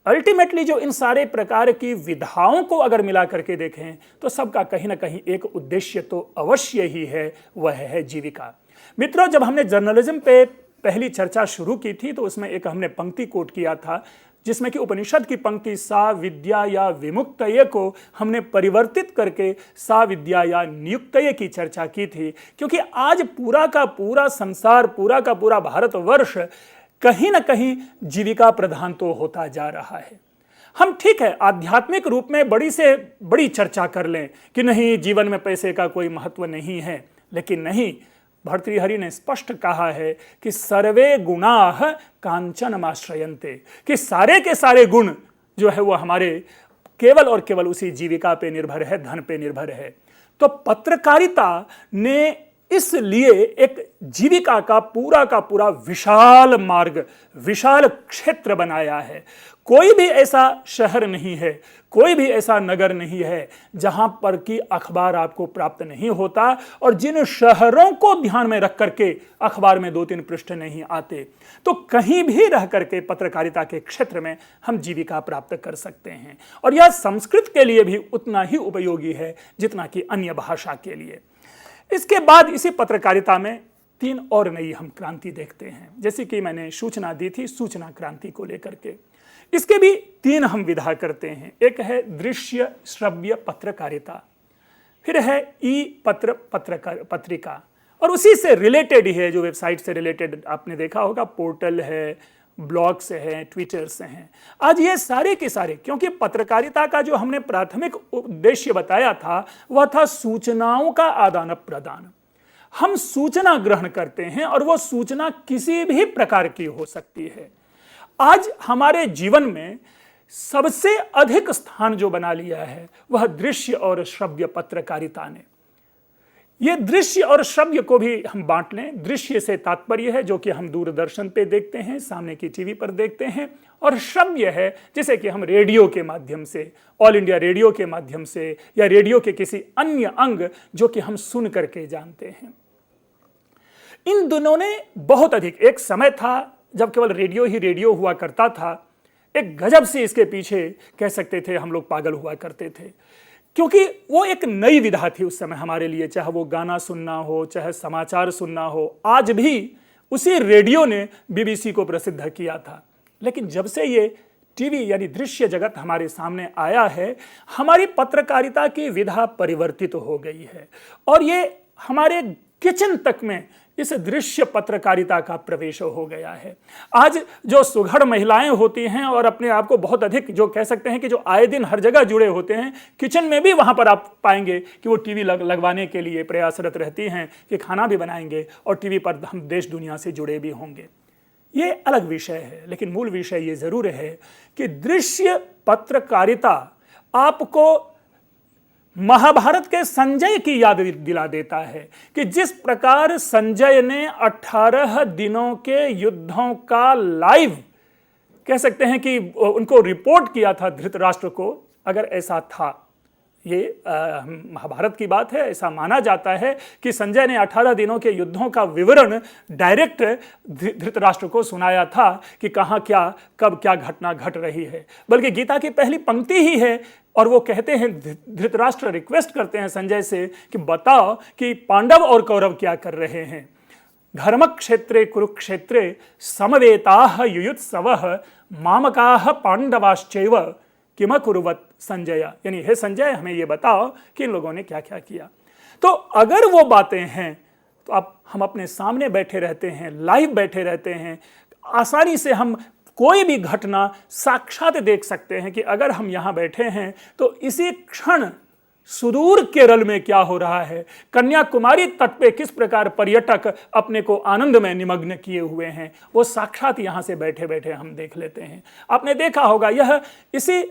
अल्टीमेटली जो इन सारे प्रकार की विधाओं को अगर मिला करके देखें तो सबका कहीं ना कहीं एक उद्देश्य तो अवश्य ही है, वह है जीविका। मित्रों, जब हमने जर्नलिज्म पे पहली चर्चा शुरू की थी तो उसमें एक हमने पंक्ति कोट किया था, जिसमें कि उपनिषद की पंक्ति सा विद्या या विमुक्तये को हमने परिवर्तित करके सा विद्या या नियुक्तये की चर्चा की थी। क्योंकि आज पूरा का पूरा संसार, पूरा का पूरा भारतवर्ष कहीं ना कहीं जीविका प्रधान तो होता जा रहा है। हम ठीक है आध्यात्मिक रूप में बड़ी से बड़ी चर्चा कर लें कि नहीं, जीवन में पैसे का कोई महत्व नहीं है, लेकिन नहीं, भर्तृहरि ने स्पष्ट कहा है कि सर्वे गुणाः कांचनमाश्रयन्ते, कि सारे के सारे गुण जो है वो हमारे केवल और केवल उसी जीविका पे निर्भर है, धन पे निर्भर है। तो पत्रकारिता ने इसलिए एक जीविका का पूरा विशाल मार्ग, विशाल क्षेत्र बनाया है। कोई भी ऐसा शहर नहीं है, कोई भी ऐसा नगर नहीं है जहां पर कि अखबार आपको प्राप्त नहीं होता, और जिन शहरों को ध्यान में रख करके अखबार में 2-3 पृष्ठ नहीं आते। तो कहीं भी रह करके पत्रकारिता के क्षेत्र में हम जीविका प्राप्त कर सकते हैं, और यह संस्कृत के लिए भी उतना ही उपयोगी है जितना कि अन्य भाषा के लिए। इसके बाद इसी पत्रकारिता में 3 और नई हम क्रांति देखते हैं, जैसे कि मैंने सूचना दी थी, सूचना क्रांति को लेकर के। इसके भी 3 हम विधा करते हैं। एक है दृश्य श्रव्य पत्रकारिता, फिर है ई पत्र पत्रिका, और उसी से रिलेटेड ही है, जो वेबसाइट से रिलेटेड आपने देखा होगा, पोर्टल है, ब्लॉग्स हैं, ट्विटर से हैं। आज ये सारे के सारे, क्योंकि पत्रकारिता का जो हमने प्राथमिक उद्देश्य बताया था वह था सूचनाओं का आदान प्रदान। हम सूचना ग्रहण करते हैं और वो सूचना किसी भी प्रकार की हो सकती है। आज हमारे जीवन में सबसे अधिक स्थान जो बना लिया है वह दृश्य और श्रव्य पत्रकारिता ने। यह दृश्य और श्रव्य को भी हम बांट लें। दृश्य से तात्पर्य है जो कि हम दूरदर्शन पे देखते हैं, सामने की टीवी पर देखते हैं, और श्रव्य है जिसे कि हम रेडियो के माध्यम से, ऑल इंडिया रेडियो के माध्यम से, या रेडियो के किसी अन्य अंग जो कि हम सुन करके जानते हैं। इन दोनों ने बहुत अधिक, एक समय था जब केवल रेडियो ही रेडियो हुआ करता था, एक गजब से इसके पीछे कह सकते थे हम लोग पागल हुआ करते थे, क्योंकि वो एक नई विधा थी उस समय हमारे लिए, चाहे वो गाना सुनना हो, चाहे समाचार सुनना हो। आज भी उसी रेडियो ने बीबीसी को प्रसिद्ध किया था, लेकिन जब से ये टीवी यानी दृश्य जगत हमारे सामने आया है, हमारी पत्रकारिता की विधा परिवर्तित हो गई है, और ये हमारे किचन तक में इस दृश्य पत्रकारिता का प्रवेश हो गया है। आज जो सुघड़ महिलाएं होती हैं और अपने आप को बहुत अधिक, जो कह सकते हैं कि जो आए दिन हर जगह जुड़े होते हैं, किचन में भी वहां पर आप पाएंगे कि वो टीवी लगवाने के लिए प्रयासरत रहती हैं कि खाना भी बनाएंगे और टीवी पर हम देश दुनिया से जुड़े भी होंगे। ये अलग विषय है, लेकिन मूल विषय ये जरूर है कि दृश्य पत्रकारिता आपको महाभारत के संजय की याद दिला देता है कि जिस प्रकार संजय ने 18 दिनों के युद्धों का लाइव, कह सकते हैं कि उनको रिपोर्ट किया था धृतराष्ट्र को, अगर ऐसा था, ये महाभारत की बात है, ऐसा माना जाता है कि संजय ने 18 दिनों के युद्धों का विवरण डायरेक्ट धृतराष्ट्र को सुनाया था कि कहाँ क्या, कब क्या घटना घट रही है। बल्कि गीता की पहली पंक्ति ही है, और वो कहते हैं, धृतराष्ट्र रिक्वेस्ट करते हैं संजय से कि बताओ कि पांडव और कौरव क्या कर रहे हैं। धर्म क्षेत्रे कुरुक्षेत्रे समवेताः युयुत्सवः मामकाः पांडवाश्चैव किम कुरुवत संजय, यानी हे संजय हमें ये बताओ कि इन लोगों ने क्या क्या किया। तो अगर वो बातें हैं तो अब हम अपने सामने बैठे रहते हैं, लाइव बैठे रहते हैं, आसानी से हम कोई भी घटना साक्षात देख सकते हैं कि अगर हम यहाँ बैठे हैं तो इसी क्षण सुदूर केरल में क्या हो रहा है, कन्याकुमारी तट पे किस प्रकार पर्यटक अपने को आनंद में निमग्न किए हुए हैं, वो साक्षात यहाँ से बैठे बैठे हम देख लेते हैं। आपने देखा होगा यह इसी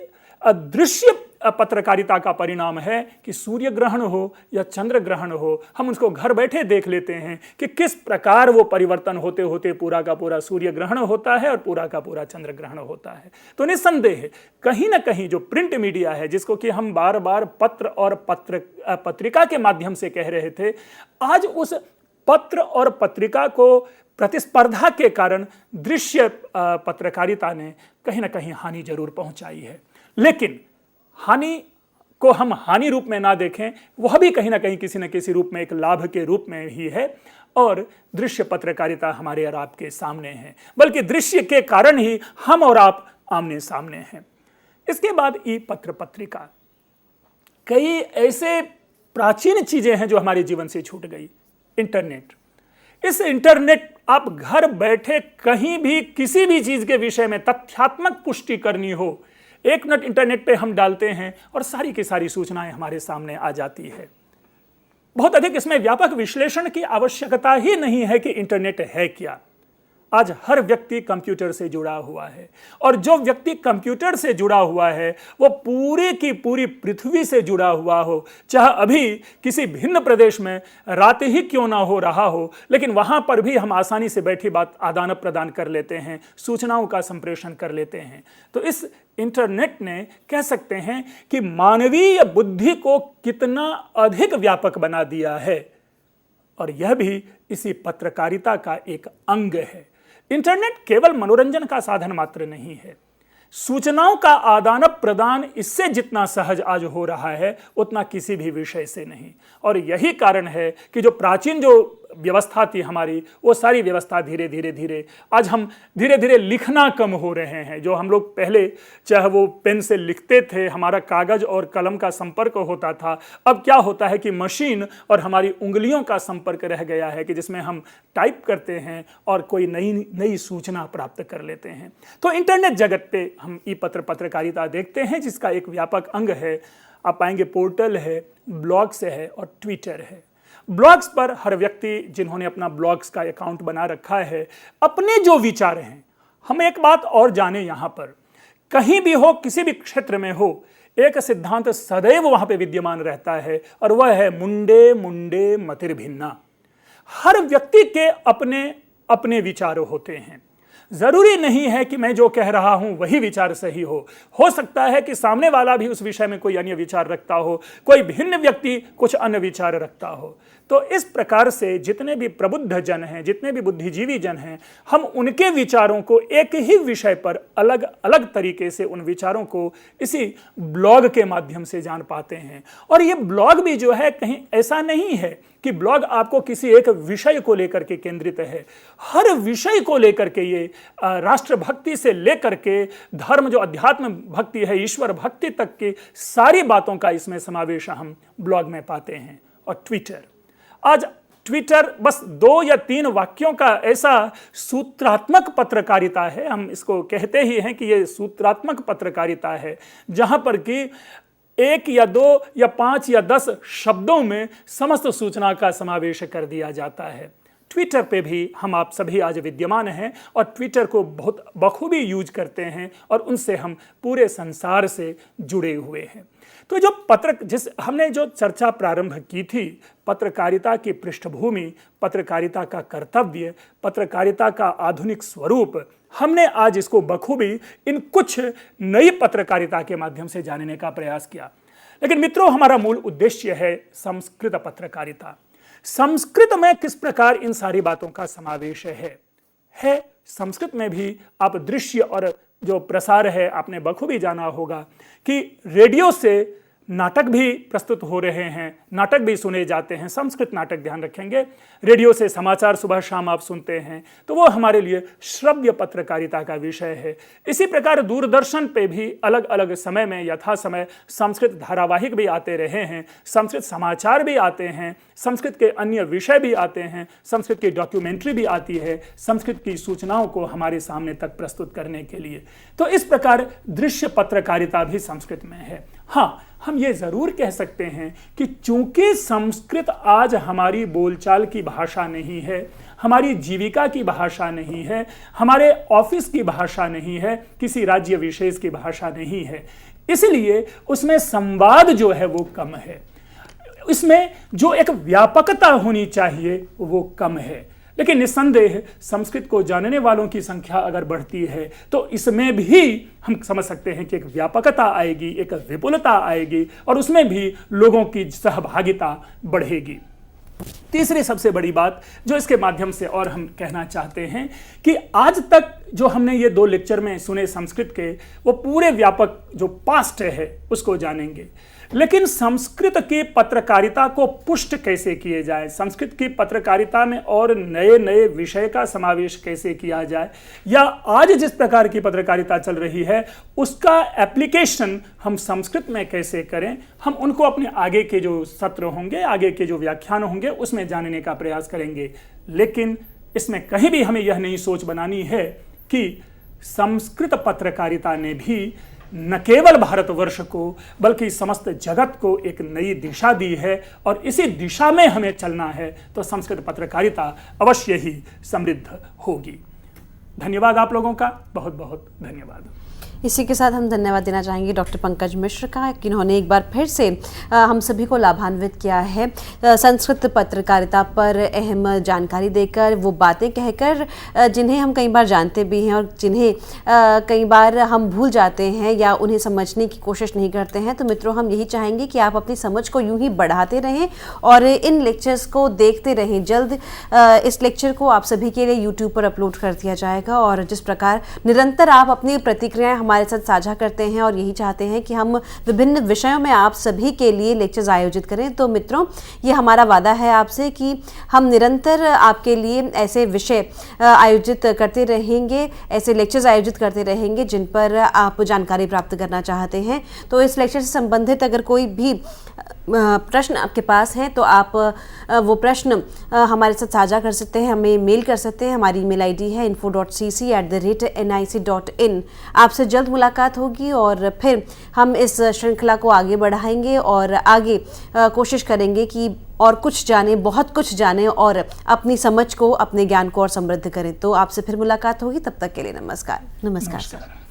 दृश्य पत्रकारिता का परिणाम है कि सूर्य ग्रहण हो या चंद्र ग्रहण हो, हम उसको घर बैठे देख लेते हैं कि किस प्रकार वो परिवर्तन होते होते पूरा का पूरा सूर्य ग्रहण होता है और पूरा का पूरा चंद्र ग्रहण होता है। तो निस्संदेह कहीं ना कहीं जो प्रिंट मीडिया है, जिसको कि हम बार बार पत्र और पत्रिका के माध्यम से कह रहे थे, आज उस पत्र और पत्रिका को प्रतिस्पर्धा के कारण दृश्य पत्रकारिता ने कहीं ना कहीं हानि जरूर पहुंचाई है। लेकिन हानि को हम हानि रूप में ना देखें, वह भी कहीं ना कहीं किसी न किसी रूप में एक लाभ के रूप में ही है, और दृश्य पत्रकारिता हमारे और आपके सामने है, बल्कि दृश्य के कारण ही हम और आप आमने सामने हैं। इसके बाद ई पत्र पत्रिका, कई ऐसे प्राचीन चीजें हैं जो हमारे जीवन से छूट गई। इंटरनेट, इस इंटरनेट, आप घर बैठे कहीं भी किसी भी चीज के विषय में तथ्यात्मक पुष्टि करनी हो, 1 मिनट इंटरनेट पे हम डालते हैं और सारी की सारी सूचनाएं हमारे सामने आ जाती है। बहुत अधिक इसमें व्यापक विश्लेषण की आवश्यकता ही नहीं है कि इंटरनेट है क्या। आज हर व्यक्ति कंप्यूटर से जुड़ा हुआ है, और जो व्यक्ति कंप्यूटर से जुड़ा हुआ है वो पूरी की पूरी पृथ्वी से जुड़ा हुआ हो, चाहे अभी किसी भिन्न प्रदेश में रात ही क्यों ना हो रहा हो, लेकिन वहां पर भी हम आसानी से बैठी बात आदान प्रदान कर लेते हैं, सूचनाओं का संप्रेषण कर लेते हैं। तो इस इंटरनेट ने, कह सकते हैं कि मानवीय बुद्धि को कितना अधिक व्यापक बना दिया है, और यह भी इसी पत्रकारिता का एक अंग है। इंटरनेट केवल मनोरंजन का साधन मात्र नहीं है, सूचनाओं का आदान प्रदान इससे जितना सहज आज हो रहा है उतना किसी भी विषय से नहीं। और यही कारण है कि जो प्राचीन जो व्यवस्था थी हमारी, वो सारी व्यवस्था धीरे धीरे आज हम धीरे धीरे लिखना कम हो रहे हैं। जो हम लोग पहले चाहे वो पेन से लिखते थे, हमारा कागज और कलम का संपर्क होता था, अब क्या होता है कि मशीन और हमारी उंगलियों का संपर्क रह गया है कि जिसमें हम टाइप करते हैं और कोई नई सूचना प्राप्त कर लेते हैं। तो इंटरनेट जगत पे हम ई पत्र पत्रकारिता देखते हैं, जिसका एक व्यापक अंग है, आप पाएंगे पोर्टल है, ब्लॉग्स है और ट्विटर है। ब्लॉग्स पर हर व्यक्ति जिन्होंने अपना ब्लॉग्स का अकाउंट बना रखा है, अपने जो विचार हैं, हम एक बात और जाने, यहाँ पर कहीं भी हो, किसी भी क्षेत्र में हो, एक सिद्धांत सदैव वहां पे विद्यमान रहता है और वह है मुंडे मुंडे मतिर्भिन्ना। हर व्यक्ति के अपने अपने विचार होते हैं। जरूरी नहीं है कि मैं जो कह रहा हूं वही विचार सही हो सकता है कि सामने वाला भी उस विषय में कोई अन्य विचार रखता हो, कोई भिन्न व्यक्ति कुछ अन्य विचार रखता हो। तो इस प्रकार से जितने भी प्रबुद्ध जन हैं, जितने भी बुद्धिजीवी जन हैं, हम उनके विचारों को एक ही विषय पर अलग अलग तरीके से उन विचारों को इसी ब्लॉग के माध्यम से जान पाते हैं। और ये ब्लॉग भी जो है कहीं ऐसा नहीं है कि ब्लॉग आपको किसी एक विषय को लेकर के केंद्रित है। हर विषय को लेकर के ये राष्ट्र भक्ति से लेकर के धर्म, जो अध्यात्म भक्ति है, ईश्वर भक्ति तक की सारी बातों का इसमें समावेश हम ब्लॉग में पाते हैं। और ट्विटर, आज ट्विटर बस 2 या 3 वाक्यों का ऐसा सूत्रात्मक पत्रकारिता है, हम इसको कहते ही हैं कि ये सूत्रात्मक पत्रकारिता है, जहां पर कि 1 या 2 या 5 या 10 शब्दों में समस्त सूचना का समावेश कर दिया जाता है। ट्विटर पे भी हम आप सभी आज विद्यमान हैं और ट्विटर को बहुत बखूबी यूज करते हैं और उनसे हम पूरे संसार से जुड़े हुए हैं। तो जो हमने जो चर्चा प्रारंभ की थी, पत्रकारिता की पृष्ठभूमि, पत्रकारिता का कर्तव्य, पत्रकारिता का आधुनिक स्वरूप, हमने आज इसको बखूबी इन कुछ नई पत्रकारिता के माध्यम से जानने का प्रयास किया। लेकिन मित्रों, हमारा मूल उद्देश्य है संस्कृत पत्रकारिता। संस्कृत में किस प्रकार इन सारी बातों का समावेश है संस्कृत में भी आप दृश्य और जो प्रसार है, आपने बखूबी जाना होगा कि रेडियो से नाटक भी प्रस्तुत हो रहे हैं, नाटक भी सुने जाते हैं, संस्कृत नाटक, ध्यान रखेंगे। रेडियो से समाचार सुबह शाम आप सुनते हैं, तो वो हमारे लिए श्रव्य पत्रकारिता का विषय है। इसी प्रकार दूरदर्शन पे भी अलग अलग समय में यथा समय संस्कृत धारावाहिक भी आते रहे हैं, संस्कृत समाचार भी आते हैं, संस्कृत के अन्य विषय भी आते हैं, संस्कृत की डॉक्यूमेंट्री भी आती है, संस्कृत की सूचनाओं को हमारे सामने तक प्रस्तुत करने के लिए। तो इस प्रकार दृश्य पत्रकारिता भी संस्कृत में है। हाँ, हम ये जरूर कह सकते हैं कि चूंकि संस्कृत आज हमारी बोलचाल की भाषा नहीं है, हमारी जीविका की भाषा नहीं है, हमारे ऑफिस की भाषा नहीं है, किसी राज्य विशेष की भाषा नहीं है, इसलिए उसमें संवाद जो है वो कम है, इसमें जो एक व्यापकता होनी चाहिए वो कम है। लेकिन निस्संदेह संस्कृत को जानने वालों की संख्या अगर बढ़ती है तो इसमें भी हम समझ सकते हैं कि एक व्यापकता आएगी, एक विपुलता आएगी और उसमें भी लोगों की सहभागिता बढ़ेगी। तीसरी सबसे बड़ी बात जो इसके माध्यम से और हम कहना चाहते हैं कि आज तक जो हमने ये 2 लेक्चर में सुने संस्कृत के, वो पूरे व्यापक जो पास्ट है उसको जानेंगे। लेकिन संस्कृत की पत्रकारिता को पुष्ट कैसे किए जाए, संस्कृत की पत्रकारिता में और नए नए विषय का समावेश कैसे किया जाए, या आज जिस प्रकार की पत्रकारिता चल रही है उसका एप्लीकेशन हम संस्कृत में कैसे करें, हम उनको अपने आगे के जो सत्र होंगे, आगे के जो व्याख्यान होंगे उसमें जानने का प्रयास करेंगे। लेकिन इसमें कहीं भी हमें यह नहीं सोच बनानी है कि संस्कृत पत्रकारिता ने भी न केवल भारतवर्ष को बल्कि समस्त जगत को एक नई दिशा दी है और इसी दिशा में हमें चलना है, तो संस्कृत पत्रकारिता अवश्य ही समृद्ध होगी। धन्यवाद आप लोगों का, बहुत बहुत धन्यवाद।
इसी के साथ हम धन्यवाद देना चाहेंगे डॉक्टर पंकज मिश्र का, जिन्होंने एक बार फिर से हम सभी को लाभान्वित किया है संस्कृत पत्रकारिता पर अहम जानकारी देकर, वो बातें कहकर जिन्हें हम कई बार जानते भी हैं और जिन्हें कई बार हम भूल जाते हैं या उन्हें समझने की कोशिश नहीं करते हैं। तो मित्रों, हम यही चाहेंगे कि आप अपनी समझ को यूं ही बढ़ाते रहें और इन लेक्चर्स को देखते रहें। जल्द इस लेक्चर को आप सभी के लिए यूट्यूब पर अपलोड कर दिया जाएगा और जिस प्रकार निरंतर आप अपनी प्रतिक्रियाएँ हमारे साथ साझा करते हैं और यही चाहते हैं कि हम विभिन्न विषयों में आप सभी के लिए लेक्चर्स आयोजित करें। तो मित्रों, ये हमारा वादा है आपसे कि हम निरंतर आपके लिए ऐसे विषय आयोजित करते रहेंगे, ऐसे लेक्चर्स आयोजित करते रहेंगे जिन पर आप जानकारी प्राप्त करना चाहते हैं। तो इस लेक्चर से संबंधित अगर कोई भी प्रश्न आपके पास है तो आप वो प्रश्न हमारे साथ साझा कर सकते हैं, हमें मेल कर सकते हैं। हमारी ईमेल आईडी है info.cc@nic.in। आपसे जल्द मुलाकात होगी और फिर हम इस श्रृंखला को आगे बढ़ाएंगे और आगे कोशिश करेंगे कि और कुछ जाने, बहुत कुछ जाने और अपनी समझ को, अपने ज्ञान को और समृद्ध करें। तो आपसे फिर मुलाकात होगी, तब तक के लिए नमस्कार।
नमस्कार।